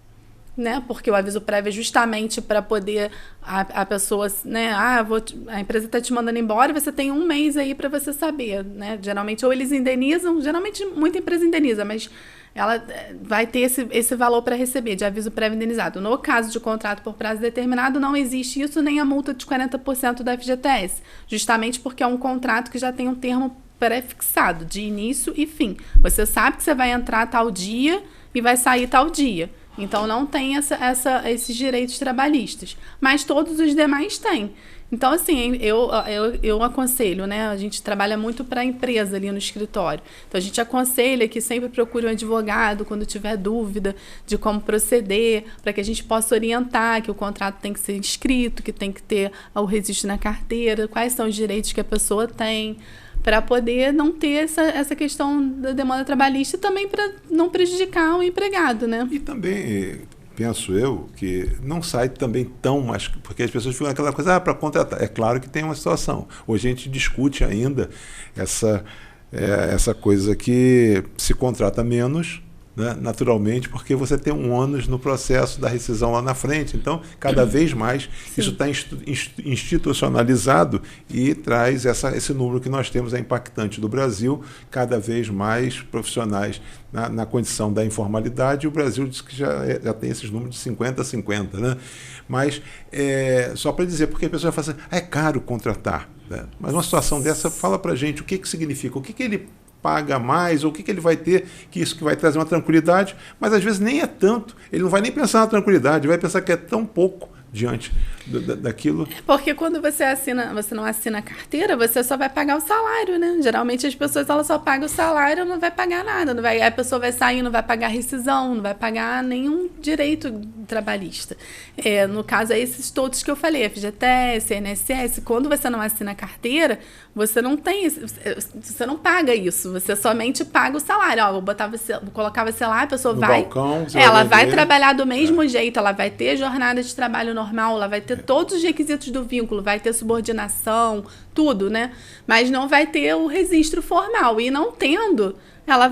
né? Porque o aviso prévio é justamente para poder a pessoa, né? A empresa está te mandando embora e você tem um mês aí para você saber, né? Geralmente, ou eles indenizam, geralmente muita empresa indeniza, mas ela vai ter esse valor para receber de aviso prévio indenizado. No caso de contrato por prazo determinado, não existe isso, nem a multa de 40% da FGTS, justamente porque é um contrato que já tem um termo pré-fixado, de início e fim. Você sabe que você vai entrar tal dia e vai sair tal dia. Então, não tem esses direitos trabalhistas. Mas todos os demais têm. Então, assim, eu aconselho, né? A gente trabalha muito para a empresa ali no escritório. Então, a gente aconselha que sempre procure um advogado quando tiver dúvida de como proceder, para que a gente possa orientar que o contrato tem que ser escrito, que tem que ter o registro na carteira, quais são os direitos que a pessoa tem, para poder não ter essa questão da demanda trabalhista e também para não prejudicar o empregado, né? E também, penso eu, que não sai também tão mais... Porque as pessoas ficam aquela coisa, para contratar. É claro que tem uma situação. Hoje a gente discute ainda essa coisa que se contrata menos, né, naturalmente, porque você tem um ônus no processo da rescisão lá na frente. Então, cada vez mais, isso está institucionalizado e traz esse número que nós temos, impactante do Brasil, cada vez mais profissionais na condição da informalidade. E o Brasil diz que já tem esses números de 50-50, né? Mas, só para dizer, porque a pessoa fala assim, é caro contratar, né? Mas uma situação dessa, fala para a gente o que significa, o que ele paga mais, ou o que ele vai ter, que isso que vai trazer uma tranquilidade, mas às vezes nem é tanto, ele não vai nem pensar na tranquilidade, vai pensar que é tão pouco diante daquilo. Porque quando você não assina a carteira, você só vai pagar o salário, né? Geralmente as pessoas só pagam o salário, não vai pagar nada, a pessoa vai sair, não vai pagar rescisão, não vai pagar nenhum direito trabalhista. No caso, esses todos que eu falei, FGTS, INSS, quando você não assina a carteira, você não paga isso, você somente paga o salário. Vou colocar você lá, a pessoa vai... Balcão, ela vai trabalhar do mesmo jeito, ela vai ter jornada de trabalho normal, ela vai ter todos os requisitos do vínculo, vai ter subordinação, tudo, né? Mas não vai ter o registro formal. E não tendo, ela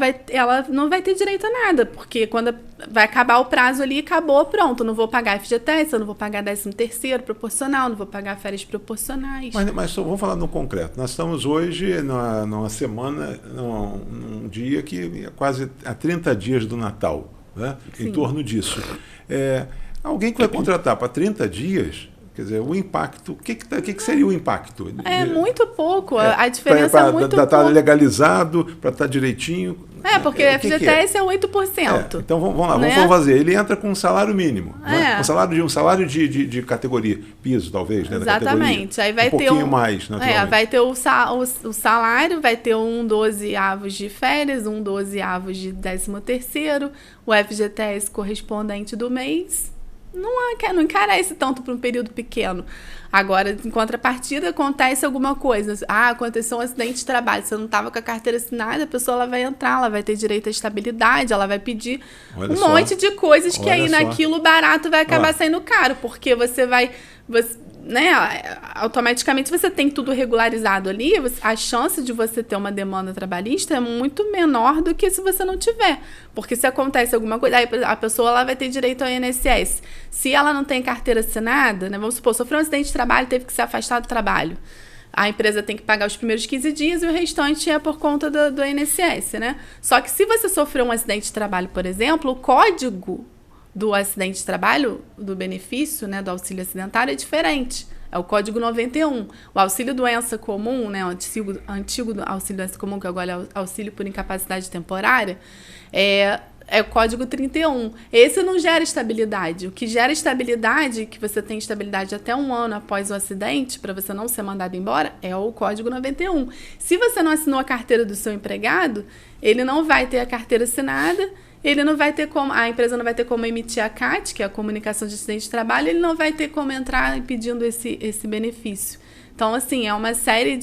não vai ter direito a nada, porque quando vai acabar o prazo ali, acabou, pronto. Não vou pagar FGTS, eu não vou pagar 13º proporcional, não vou pagar férias proporcionais. Mas vamos falar no concreto. Nós estamos hoje numa semana, num dia que é quase há 30 dias do Natal, né? Em torno disso. Alguém que vai contratar para 30 dias... Quer dizer, o impacto, o que seria o impacto? É muito pouco, a diferença é muito pouco. Para estar legalizado, para estar direitinho. Porque a FGTS é 8%. Então vamos lá, né? Vamos fazer. Ele entra com um salário mínimo, né? Um salário de categoria, piso talvez, né? Exatamente. Aí vai ter pouquinho mais, naturalmente. Vai ter o salário, vai ter 1/12 de férias, 1/12 de 13º, o FGTS correspondente do mês. Não encarece tanto para um período pequeno. Agora, em contrapartida, acontece alguma coisa. Aconteceu um acidente de trabalho, você não estava com a carteira assinada, a pessoa ela vai entrar, ela vai ter direito à estabilidade, ela vai pedir monte de coisas que aí naquilo barato vai acabar saindo caro, porque né, automaticamente você tem tudo regularizado ali, a chance de você ter uma demanda trabalhista é muito menor do que se você não tiver. Porque se acontece alguma coisa, aí a pessoa ela vai ter direito ao INSS. Se ela não tem carteira assinada, né, vamos supor, sofreu um acidente de trabalho, teve que se afastar do trabalho. a empresa tem que pagar os primeiros 15 dias e o restante é por conta do INSS, né? Só que se você sofreu um acidente de trabalho, por exemplo, o código do acidente de trabalho, do benefício, né, do auxílio acidentário, é diferente. É o código 91. O auxílio doença comum, né, o antigo auxílio doença comum, que agora é auxílio por incapacidade temporária, é o código 31. Esse não gera estabilidade. O que gera estabilidade, que você tem estabilidade até 1 ano após o acidente, para você não ser mandado embora, é o código 91. Se você não assinou a carteira do seu empregado, ele não vai ter a carteira assinada, ele não vai ter como, a empresa não vai ter como emitir a CAT, que é a comunicação de acidente de trabalho, ele não vai ter como entrar pedindo esse benefício. Então, assim, é uma série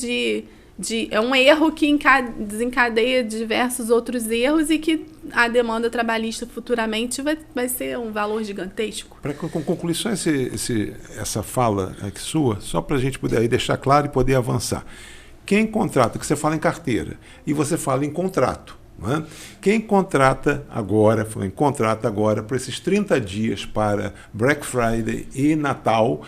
é um erro que desencadeia diversos outros erros e que a demanda trabalhista futuramente vai ser um valor gigantesco. Para concluir só essa fala aqui sua, só para a gente poder aí deixar claro e poder avançar. Quem contrata, que você fala em carteira, e você fala em contrato, não é? Quem contrata agora para esses 30 dias para Black Friday e Natal,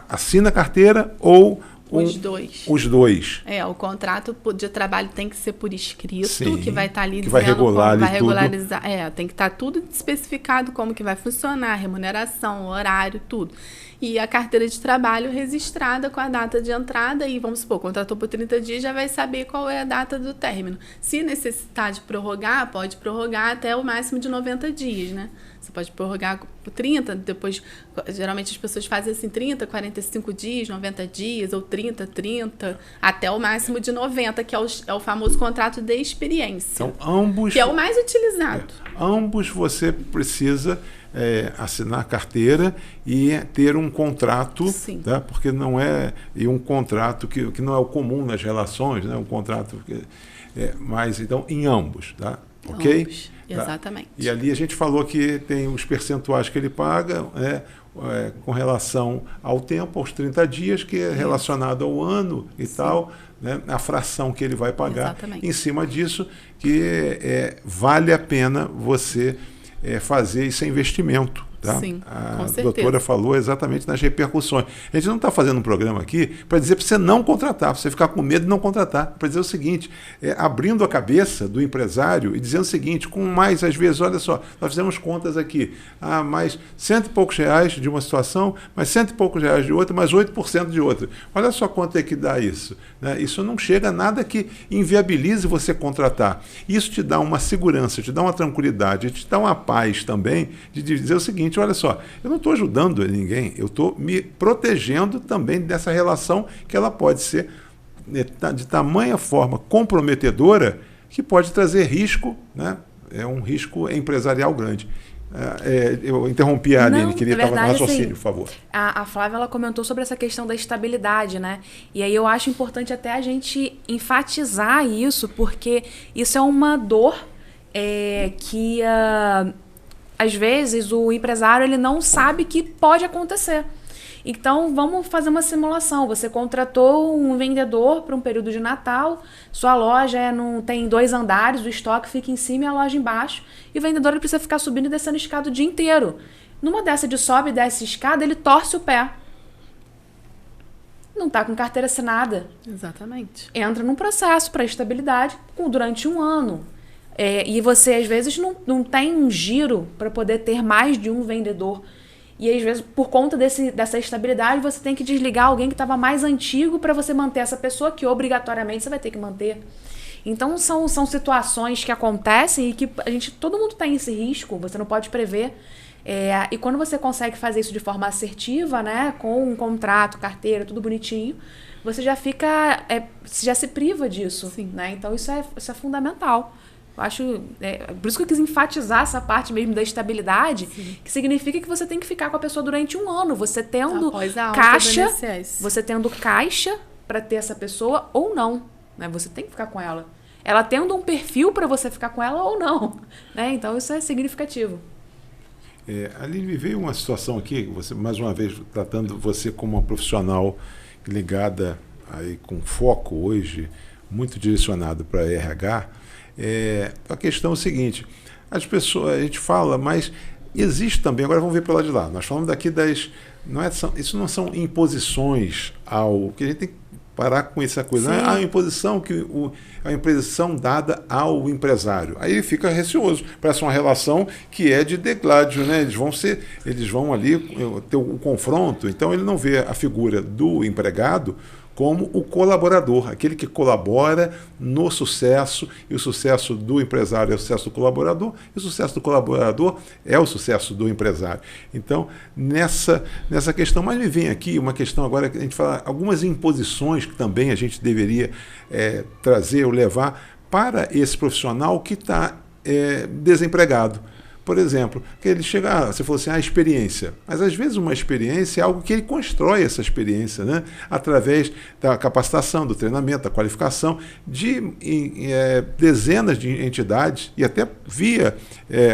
assina a carteira ou... Os dois. Os dois. O contrato de trabalho tem que ser por escrito, sim, que vai estar ali que vai regular como vai tudo. regularizar. Tem que estar tudo especificado como que vai funcionar, remuneração, horário, tudo. E a carteira de trabalho registrada com a data de entrada e, vamos supor, contratou por 30 dias, já vai saber qual é a data do término. Se necessitar de prorrogar, pode prorrogar até o máximo de 90 dias, né? Você pode prorrogar por 30, depois, geralmente as pessoas fazem assim, 30, 45 dias, 90 dias, ou 30, até o máximo de 90, que é o famoso contrato de experiência. Então, ambos... Que é o mais utilizado. Ambos você precisa assinar carteira e ter um contrato, tá? Porque não é um contrato que não é o comum nas relações, né? Um contrato mas então em ambos, tá? Ok? Ambos, exatamente. Tá? E ali a gente falou que tem os percentuais que ele paga com relação ao tempo, aos 30 dias, que é relacionado ao ano e tal, né? A fração que ele vai pagar. Exatamente. Em cima disso, que vale a pena você fazer esse investimento. Tá? Sim, a com certeza. doutora falou exatamente nas repercussões. A gente não está fazendo um programa aqui para dizer para você não contratar, para você ficar com medo de não contratar, para dizer o seguinte, abrindo a cabeça do empresário e dizendo o seguinte, com mais, às vezes, olha só, nós fizemos contas aqui, mais R$100 e poucos de uma situação, mais R$100 e poucos de outra, mais 8% de outra. Olha só quanto é que dá isso. Né? Isso não chega a nada que inviabilize você contratar. Isso te dá uma segurança, te dá uma tranquilidade, te dá uma paz também de dizer o seguinte, olha só, eu não estou ajudando ninguém, eu estou me protegendo também dessa relação que ela pode ser de tamanha forma comprometedora que pode trazer risco, né? É um risco empresarial grande. Eu interrompi a Aline, queria estar no raciocínio, assim, por favor. A Flávia ela comentou sobre essa questão da estabilidade, né? E aí eu acho importante até a gente enfatizar isso, porque isso é uma dor que... às vezes o empresário ele não sabe que pode acontecer. Então vamos fazer uma simulação. Você contratou um vendedor para um período de Natal, sua loja não tem 2 andares, o estoque fica em cima e a loja embaixo, e o vendedor ele precisa ficar subindo e descendo escada o dia inteiro. Numa dessa de sobe e desce escada, ele torce o pé. Não está com carteira assinada. Exatamente. Entra num processo para estabilidade durante 1 ano. E você, às vezes, não tem um giro para poder ter mais de um vendedor. E, às vezes, por conta dessa estabilidade, você tem que desligar alguém que estava mais antigo para você manter essa pessoa, que obrigatoriamente você vai ter que manter. Então, são situações que acontecem e que todo mundo tem esse risco, você não pode prever. E quando você consegue fazer isso de forma assertiva, né, com um contrato, carteira, tudo bonitinho, você já fica... já se priva disso. Sim. Né? Então, isso é fundamental. Eu acho, por isso que eu quis enfatizar essa parte mesmo da estabilidade, sim, que significa que você tem que ficar com a pessoa durante 1 ano, você tendo caixa, você tendo caixa para ter essa pessoa ou não, né? Você tem que ficar com ela. Ela tendo um perfil para você ficar com ela ou não, né? Então isso é significativo. Ali me veio uma situação aqui, você mais uma vez tratando você como uma profissional ligada aí com foco hoje, muito direcionado para RH. A questão é o seguinte, as pessoas, a gente fala, mas existe também, agora vamos ver para lá de lá, nós falamos daqui isso não são imposições que a gente tem que parar com essa coisa. Sim. A imposição a imposição dada ao empresário. Aí ele fica receoso. Parece uma relação que é de degládio, né? Eles vão ali ter um confronto. Então ele não vê a figura do empregado como o colaborador, aquele que colabora no sucesso, e o sucesso do empresário é o sucesso do colaborador, e o sucesso do colaborador é o sucesso do empresário. Então, nessa questão, mas me vem aqui uma questão agora que a gente fala, algumas imposições que também a gente deveria trazer ou levar para esse profissional que está desempregado. Por exemplo, que ele chega, você falou assim, a experiência. Mas às vezes uma experiência é algo que ele constrói essa experiência, né? Através da capacitação, do treinamento, da qualificação de dezenas de entidades e até via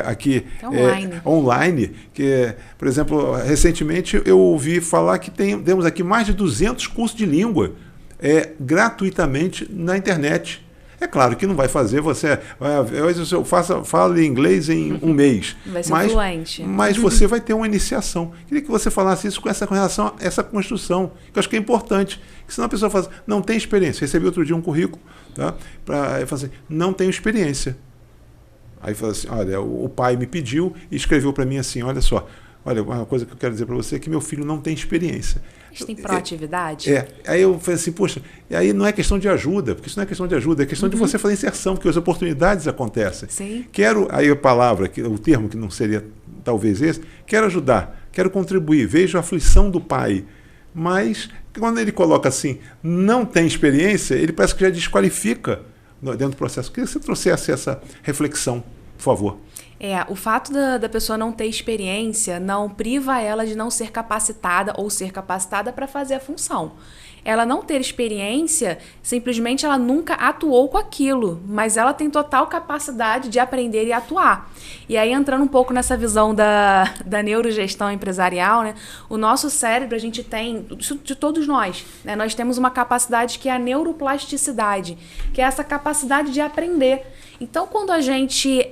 aqui online. Que, por exemplo, recentemente eu ouvi falar que temos aqui mais de 200 cursos de língua gratuitamente na internet. É claro que não vai fazer você fala inglês em um mês. Vai ser fluente. Mas você vai ter uma iniciação. Queria que você falasse isso com relação a essa construção, que eu acho que é importante. Porque senão a pessoa fala assim, não tem experiência. Recebi outro dia um currículo, tá? Eu falo assim, não tenho experiência. Aí fala assim, olha, o pai me pediu e escreveu para mim assim, olha só, uma coisa que eu quero dizer para você é que meu filho não tem experiência. Isso tem proatividade? Aí eu falei assim, poxa, e aí não é questão de ajuda, porque isso não é questão de ajuda, é questão de você fazer inserção, porque as oportunidades acontecem. Sim. Aí a palavra, o termo que não seria talvez esse, quero ajudar, quero contribuir, vejo a aflição do pai. Mas quando ele coloca assim, não tem experiência, ele parece que já desqualifica dentro do processo. Queria que você trouxesse essa reflexão, por favor. O fato da pessoa não ter experiência não priva ela de não ser capacitada ou ser capacitada para fazer a função. Ela não ter experiência, simplesmente ela nunca atuou com aquilo, mas ela tem total capacidade de aprender e atuar. E aí, entrando um pouco nessa visão da neurogestão empresarial, né, o nosso cérebro, a gente tem, de todos nós, né, nós temos uma capacidade que é a neuroplasticidade, que é essa capacidade de aprender. Então, quando a gente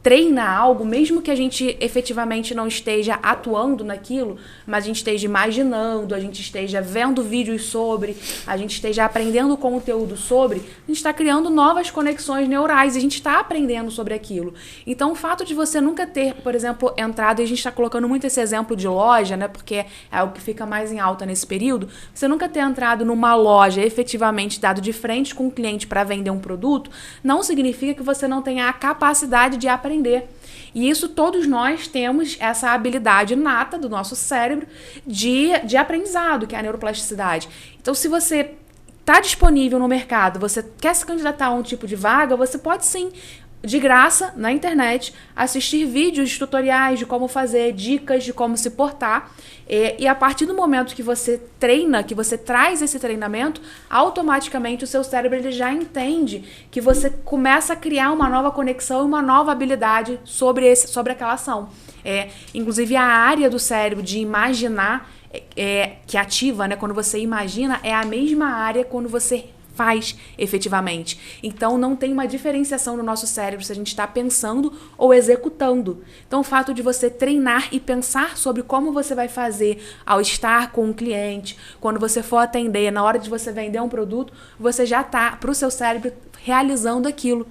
treina algo, mesmo que a gente efetivamente não esteja atuando naquilo, mas a gente esteja imaginando, a gente esteja vendo vídeos sobre, a gente esteja aprendendo conteúdo sobre, a gente está criando novas conexões neurais e a gente está aprendendo sobre aquilo. Então, o fato de você nunca ter, por exemplo, entrado, e a gente está colocando muito esse exemplo de loja, né, porque é o que fica mais em alta nesse período, você nunca ter entrado numa loja efetivamente dado de frente com o cliente para vender um produto, não significa que você não tenha a capacidade de aprender. E isso todos nós temos essa habilidade inata do nosso cérebro de aprendizado, que é a neuroplasticidade. Então, se você está disponível no mercado, você quer se candidatar a um tipo de vaga, você pode sim, de graça, na internet, assistir vídeos, tutoriais de como fazer, dicas de como se portar. E a partir do momento que você treina, que você traz esse treinamento, automaticamente o seu cérebro ele já entende que você começa a criar uma nova conexão e uma nova habilidade sobre aquela ação. Inclusive, a área do cérebro de imaginar, que ativa, né, quando você imagina, é a mesma área quando você faz efetivamente. Então, não tem uma diferenciação no nosso cérebro se a gente está pensando ou executando. Então, o fato de você treinar e pensar sobre como você vai fazer ao estar com um cliente, quando você for atender, na hora de você vender um produto, você já está, para o seu cérebro, realizando aquilo.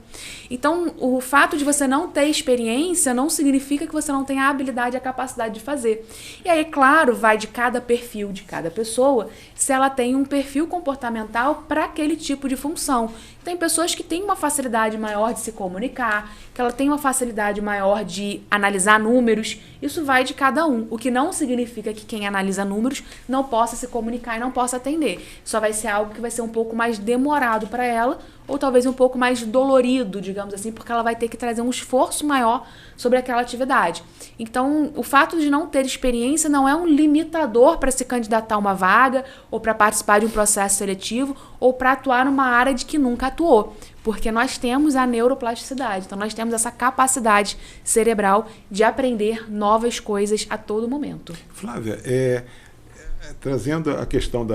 Então, o fato de você não ter experiência não significa que você não tenha a habilidade e a capacidade de fazer. E aí, claro, vai de cada perfil de cada pessoa, se ela tem um perfil comportamental para aquele tipo de função. Tem pessoas que têm uma facilidade maior de se comunicar, que ela tem uma facilidade maior de analisar números. Isso vai de cada um, o que não significa que quem analisa números não possa se comunicar e não possa atender. Só vai ser algo que vai ser um pouco mais demorado para ela, ou talvez um pouco mais dolorido, digamos assim, porque ela vai ter que trazer um esforço maior sobre aquela atividade. Então, o fato de não ter experiência não é um limitador para se candidatar a uma vaga, ou para participar de um processo seletivo, ou para atuar numa área de que nunca atuou. Porque nós temos a neuroplasticidade, então nós temos essa capacidade cerebral de aprender novas coisas a todo momento. Flávia, trazendo a questão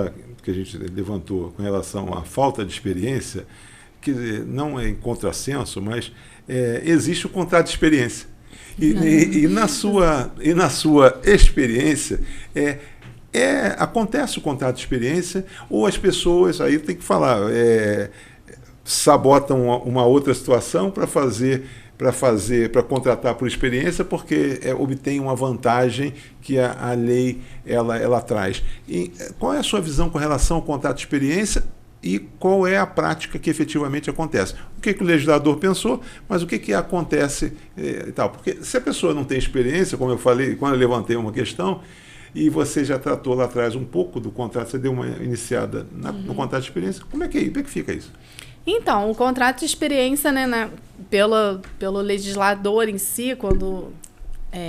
que a gente levantou com relação à falta de experiência, que não é em contrassenso, mas existe o contrato de experiência. E na sua experiência, Acontece o contrato de experiência, ou as pessoas, aí tem que falar, sabotam uma outra situação para contratar por experiência, porque obtém uma vantagem que a lei ela traz. E qual é a sua visão com relação ao contrato de experiência e qual é a prática que efetivamente acontece? O que o legislador pensou, mas o que acontece e tal? Porque se a pessoa não tem experiência, como eu falei, quando eu levantei uma questão, e você já tratou lá atrás um pouco do contrato, você deu uma iniciada no contrato de experiência, como é que fica isso? Então, o contrato de experiência, né, pelo legislador em si, quando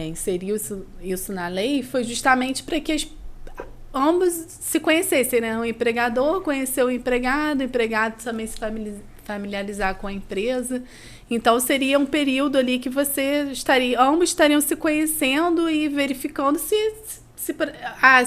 inseriu isso na lei, foi justamente para que ambos se conhecessem, né? O empregador conhecer o empregado também se familiarizar com a empresa. Então, seria um período ali que ambos estariam se conhecendo e verificando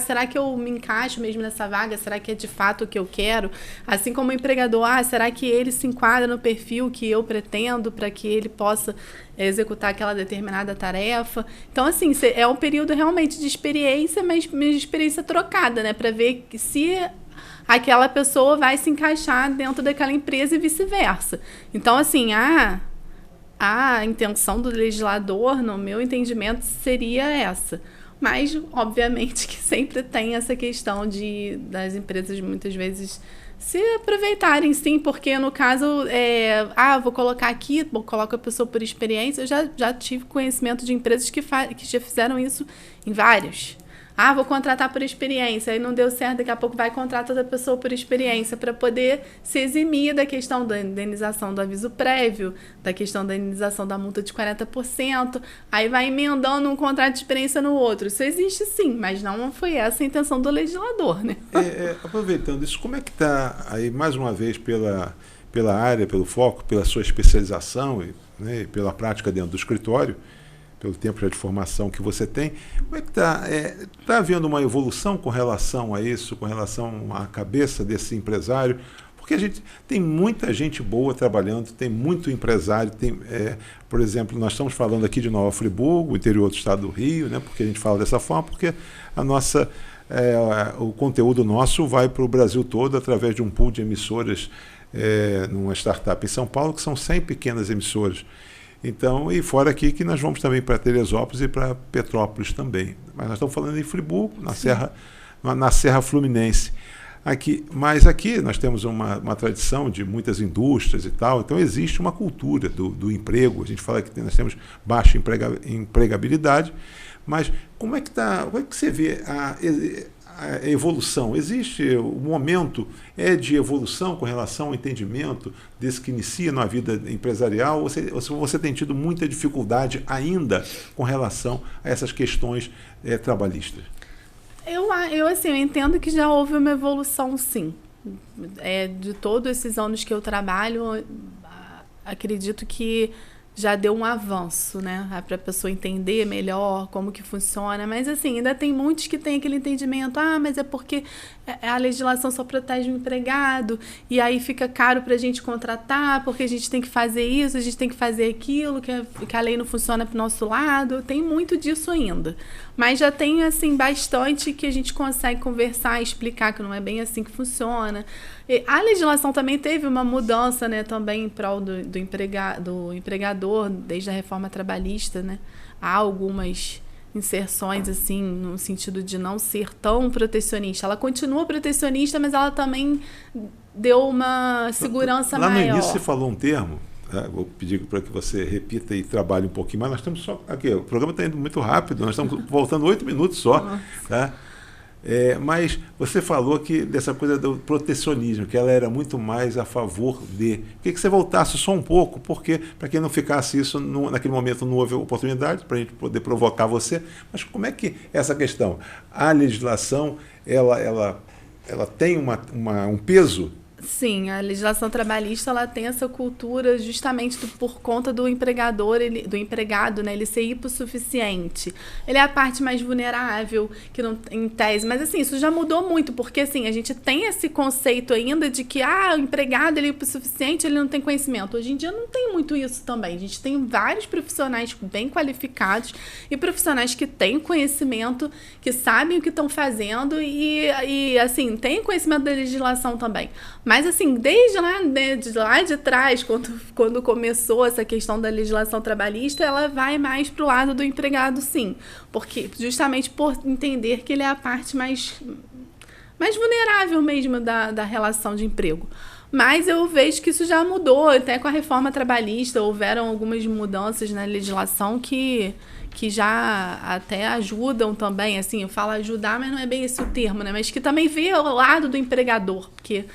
será que eu me encaixo mesmo nessa vaga? Será que é de fato o que eu quero? Assim como o empregador, será que ele se enquadra no perfil que eu pretendo para que ele possa executar aquela determinada tarefa? Então, assim, é um período realmente de experiência, mas de experiência trocada, né? Para ver se aquela pessoa vai se encaixar dentro daquela empresa e vice-versa. Então, assim, a intenção do legislador, no meu entendimento, seria essa. Mas, obviamente, que sempre tem essa questão das empresas, muitas vezes, se aproveitarem, sim, porque, no caso, vou colocar aqui, coloco a pessoa por experiência. Eu já tive conhecimento de empresas que já fizeram isso em vários. Vou contratar por experiência, aí não deu certo, daqui a pouco vai contratar outra pessoa por experiência para poder se eximir da questão da indenização do aviso prévio, da questão da indenização da multa de 40%, aí vai emendando um contrato de experiência no outro. Isso existe sim, mas não foi essa a intenção do legislador, né? Aproveitando isso, como é que está aí, mais uma vez, pela área, pelo foco, pela sua especialização e pela prática dentro do escritório, pelo tempo já de formação que você tem, como é que está havendo uma evolução com relação a isso, com relação à cabeça desse empresário? Porque a gente tem muita gente boa trabalhando, tem muito empresário, por exemplo, nós estamos falando aqui de Nova Friburgo, interior do estado do Rio, né, porque a gente fala dessa forma, porque o conteúdo nosso vai para o Brasil todo através de um pool de emissoras numa startup em São Paulo, que são 100 pequenas emissoras. Então, e fora aqui que nós vamos também para Teresópolis e para Petrópolis também. Mas nós estamos falando em Friburgo, na Serra Fluminense. Mas aqui nós temos uma tradição de muitas indústrias e tal, então existe uma cultura do emprego. A gente fala que nós temos baixa empregabilidade, mas como é que você vê a evolução? Existe um momento de evolução com relação ao entendimento desse que inicia na vida empresarial, ou você tem tido muita dificuldade ainda com relação a essas questões trabalhistas? Eu entendo que já houve uma evolução, sim. De todos esses anos que eu trabalho, acredito que já deu um avanço, né? Para a pessoa entender melhor como que funciona. Mas, assim, ainda tem muitos que têm aquele entendimento. Mas é porque a legislação só protege o empregado e aí fica caro para a gente contratar, porque a gente tem que fazer isso, a gente tem que fazer aquilo, que a lei não funciona para o nosso lado. Tem muito disso ainda. Mas já tem, assim, bastante que a gente consegue conversar e explicar que não é bem assim que funciona. E a legislação também teve uma mudança, né, também em prol do empregador, desde a reforma trabalhista, né? Há algumas inserções, assim, no sentido de não ser tão protecionista. Ela continua protecionista, mas ela também deu uma segurança maior. Lá no início você falou um termo, vou pedir para que você repita e trabalhe um pouquinho mais. Nós estamos só aqui, o programa está indo muito rápido, nós estamos voltando 8 minutos só, tá? Mas você falou dessa coisa do protecionismo, que ela era muito mais a favor de... Queria que você voltasse só um pouco, porque para que não ficasse isso, naquele momento não houve oportunidade para a gente poder provocar você. Mas como é que essa questão? A legislação, ela tem um peso Sim, a legislação trabalhista ela tem essa cultura justamente por conta do empregador, do empregado, né, ele ser hipossuficiente. Ele é a parte mais vulnerável, que não em tese, mas assim, isso já mudou muito, porque assim, a gente tem esse conceito ainda de que o empregado ele é hipossuficiente, ele não tem conhecimento. Hoje em dia não tem muito isso também. A gente tem vários profissionais bem qualificados e profissionais que têm conhecimento, que sabem o que estão fazendo e assim, têm conhecimento da legislação também. Mas, assim, desde lá de trás, quando começou essa questão da legislação trabalhista, ela vai mais para o lado do empregado, sim. Porque, justamente por entender que ele é a parte mais vulnerável mesmo da relação de emprego. Mas eu vejo que isso já mudou, até com a reforma trabalhista, houveram algumas mudanças na legislação que já até ajudam também, assim, eu falo ajudar, mas não é bem esse o termo, né? Mas que também vê o lado do empregador, porque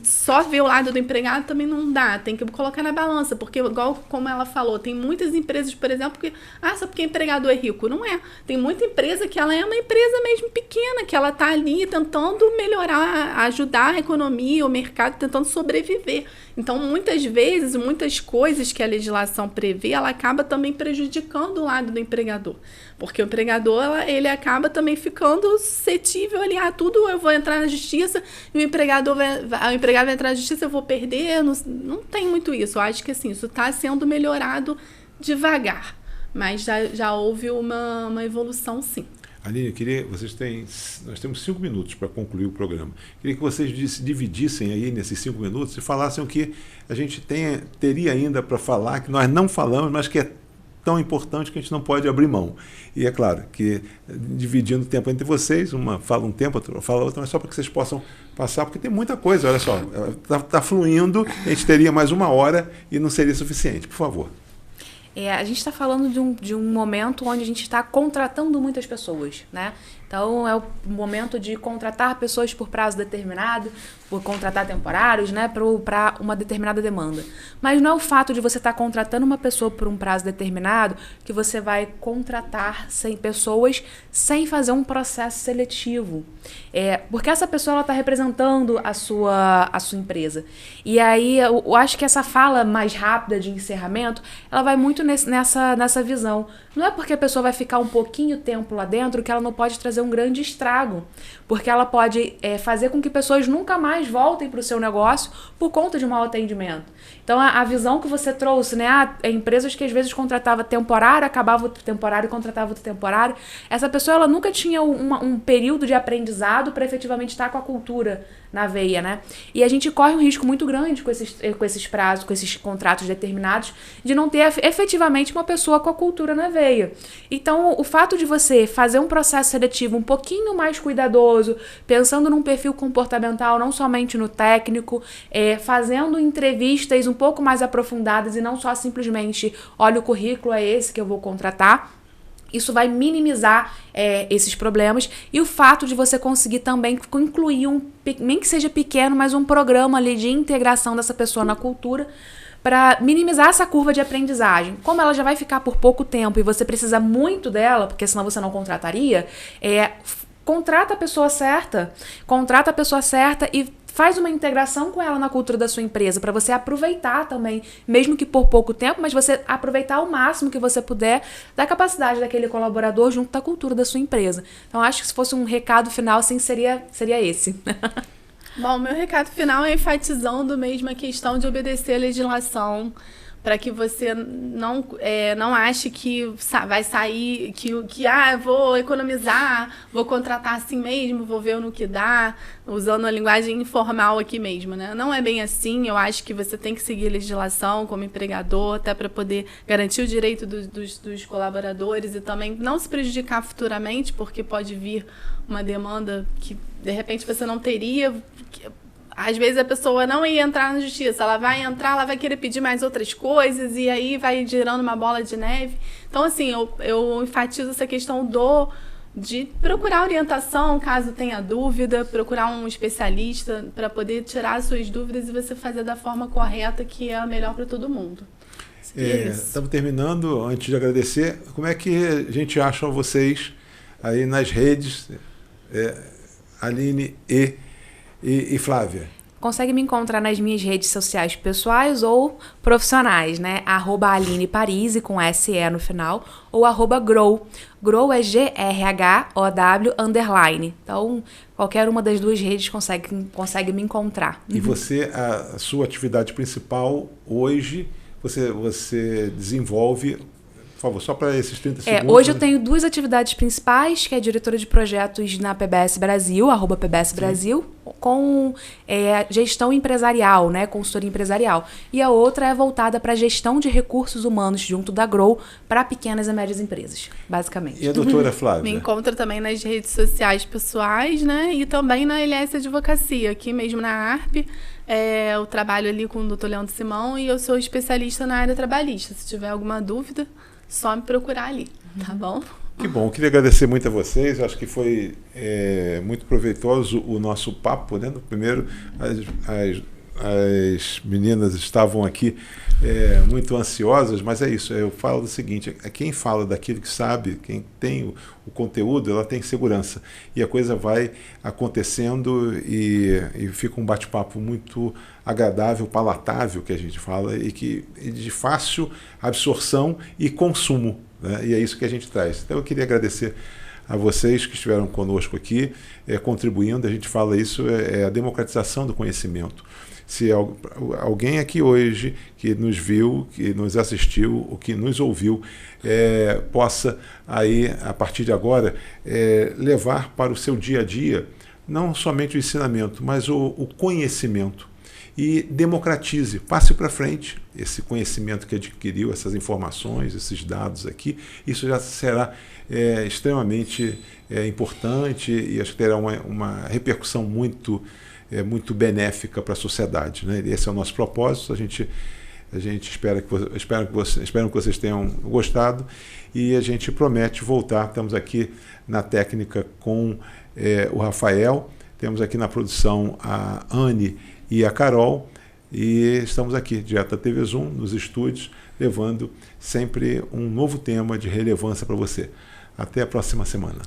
só ver o lado do empregado também não dá, tem que colocar na balança, porque igual como ela falou, tem muitas empresas, por exemplo, que, só porque o empregador é rico, não é. Tem muita empresa que ela é uma empresa mesmo pequena, que ela está ali tentando melhorar, ajudar a economia, o mercado, tentando sobreviver. Então, muitas vezes, muitas coisas que a legislação prevê, ela acaba também prejudicando o lado do empregador. Porque o empregador, ele acaba também ficando suscetível ali, tudo eu vou entrar na justiça e o empregado vai entrar na justiça, eu vou perder. Não tem muito isso. Eu acho que assim, isso está sendo melhorado devagar. Mas já houve uma evolução, sim. Aline, nós temos 5 minutos para concluir o programa. Queria que vocês dividissem aí nesses 5 minutos e falassem o que a gente teria ainda para falar, que nós não falamos, mas que é tão importante que a gente não pode abrir mão. E é claro que dividindo o tempo entre vocês, uma fala um tempo, outra fala outra, mas só para que vocês possam passar, porque tem muita coisa, olha só, está fluindo, a gente teria mais 1 hora e não seria suficiente. Por favor. A gente está falando de um momento onde a gente está contratando muitas pessoas, né? Então, é o momento de contratar pessoas por prazo determinado, por contratar temporários, né, para uma determinada demanda. Mas não é o fato de você estar contratando uma pessoa por um prazo determinado que você vai contratar 100 pessoas sem fazer um processo seletivo. Porque essa pessoa está representando a sua empresa. E aí, eu acho que essa fala mais rápida de encerramento, ela vai muito nessa visão. Não é porque a pessoa vai ficar um pouquinho tempo lá dentro que ela não pode trazer um grande estrago, porque ela pode fazer com que pessoas nunca mais voltem para o seu negócio por conta de um mau atendimento. Então, a visão que você trouxe, né? Empresas que às vezes contratava temporário, acabava outro temporário, contratava outro temporário. Essa pessoa ela nunca tinha um período de aprendizado para efetivamente estar com a cultura na veia, né? E a gente corre um risco muito grande com esses prazos, com esses contratos determinados, de não ter efetivamente uma pessoa com a cultura na veia. Então, o fato de você fazer um processo seletivo um pouquinho mais cuidadoso, pensando num perfil comportamental, não somente no técnico, fazendo entrevistas um pouco mais aprofundadas e não só simplesmente, olha, o currículo é esse que eu vou contratar. Isso vai minimizar esses problemas. E o fato de você conseguir também incluir nem que seja pequeno, mas um programa ali de integração dessa pessoa na cultura para minimizar essa curva de aprendizagem. Como ela já vai ficar por pouco tempo e você precisa muito dela, porque senão você não contrataria, contrata a pessoa certa e faz uma integração com ela na cultura da sua empresa, para você aproveitar também, mesmo que por pouco tempo, mas você aproveitar o máximo que você puder da capacidade daquele colaborador junto da cultura da sua empresa. Então, acho que se fosse um recado final, assim, seria esse. Bom, meu recado final é enfatizando mesmo a questão de obedecer a legislação, para que você não ache que vai sair, que vou economizar, vou contratar assim mesmo, vou ver no que dá, usando a linguagem informal aqui mesmo, né? Não é bem assim, eu acho que você tem que seguir a legislação como empregador, até para poder garantir o direito dos colaboradores e também não se prejudicar futuramente, porque pode vir uma demanda que, de repente, você não teria. Às vezes a pessoa não ia entrar na justiça, ela vai entrar, ela vai querer pedir mais outras coisas e aí vai gerando uma bola de neve. Então, assim, eu enfatizo essa questão de procurar orientação, caso tenha dúvida, procurar um especialista para poder tirar as suas dúvidas e você fazer da forma correta, que é a melhor para todo mundo. Estamos terminando. Antes de agradecer, como é que a gente acha vocês aí nas redes, Aline e Flávia? consegue me encontrar nas minhas redes sociais pessoais ou profissionais, né? @Aline Parisi, com SE no final, ou @Grow. Grow é GRHOW _. Então, qualquer uma das duas redes consegue me encontrar. E você, a sua atividade principal hoje, você desenvolve... Por favor, só para esses 30 segundos. Hoje eu tenho duas atividades principais, que é diretora de projetos na PBS Brasil, @PBS Brasil, com gestão empresarial, né, consultoria empresarial. E a outra é voltada para gestão de recursos humanos junto da Grow para pequenas e médias empresas, basicamente. E a doutora Flávia? Me encontra também nas redes sociais pessoais, né, e também na LS Advocacia, aqui mesmo na ARP. Eu trabalho ali com o doutor Leandro Simão e eu sou especialista na área trabalhista. Se tiver alguma dúvida, só me procurar ali, tá bom? Que bom, eu queria agradecer muito a vocês, acho que foi muito proveitoso o nosso papo, né? No primeiro, as meninas estavam aqui muito ansiosas, mas é isso, eu falo do seguinte, quem fala daquilo que sabe, quem tem o conteúdo, ela tem segurança, e a coisa vai acontecendo e fica um bate-papo muito agradável, palatável, que a gente fala, e de fácil absorção e consumo, né? E é isso que a gente traz. Então eu queria agradecer a vocês que estiveram conosco aqui, contribuindo. A gente fala isso, a democratização do conhecimento. Se alguém aqui hoje que nos viu, que nos assistiu, ou que nos ouviu, possa aí, a partir de agora, levar para o seu dia a dia, não somente o ensinamento, mas o conhecimento. E democratize, passe para frente esse conhecimento que adquiriu, essas informações, esses dados aqui. Isso já será extremamente importante e acho que terá uma repercussão muito benéfica para a sociedade, né? Esse é o nosso propósito. A gente espera que vocês tenham gostado e a gente promete voltar. Estamos aqui na técnica com o Rafael, temos aqui na produção a Anne e a Carol, e estamos aqui, direto da TV Zoom, nos estúdios, levando sempre um novo tema de relevância para você. Até a próxima semana.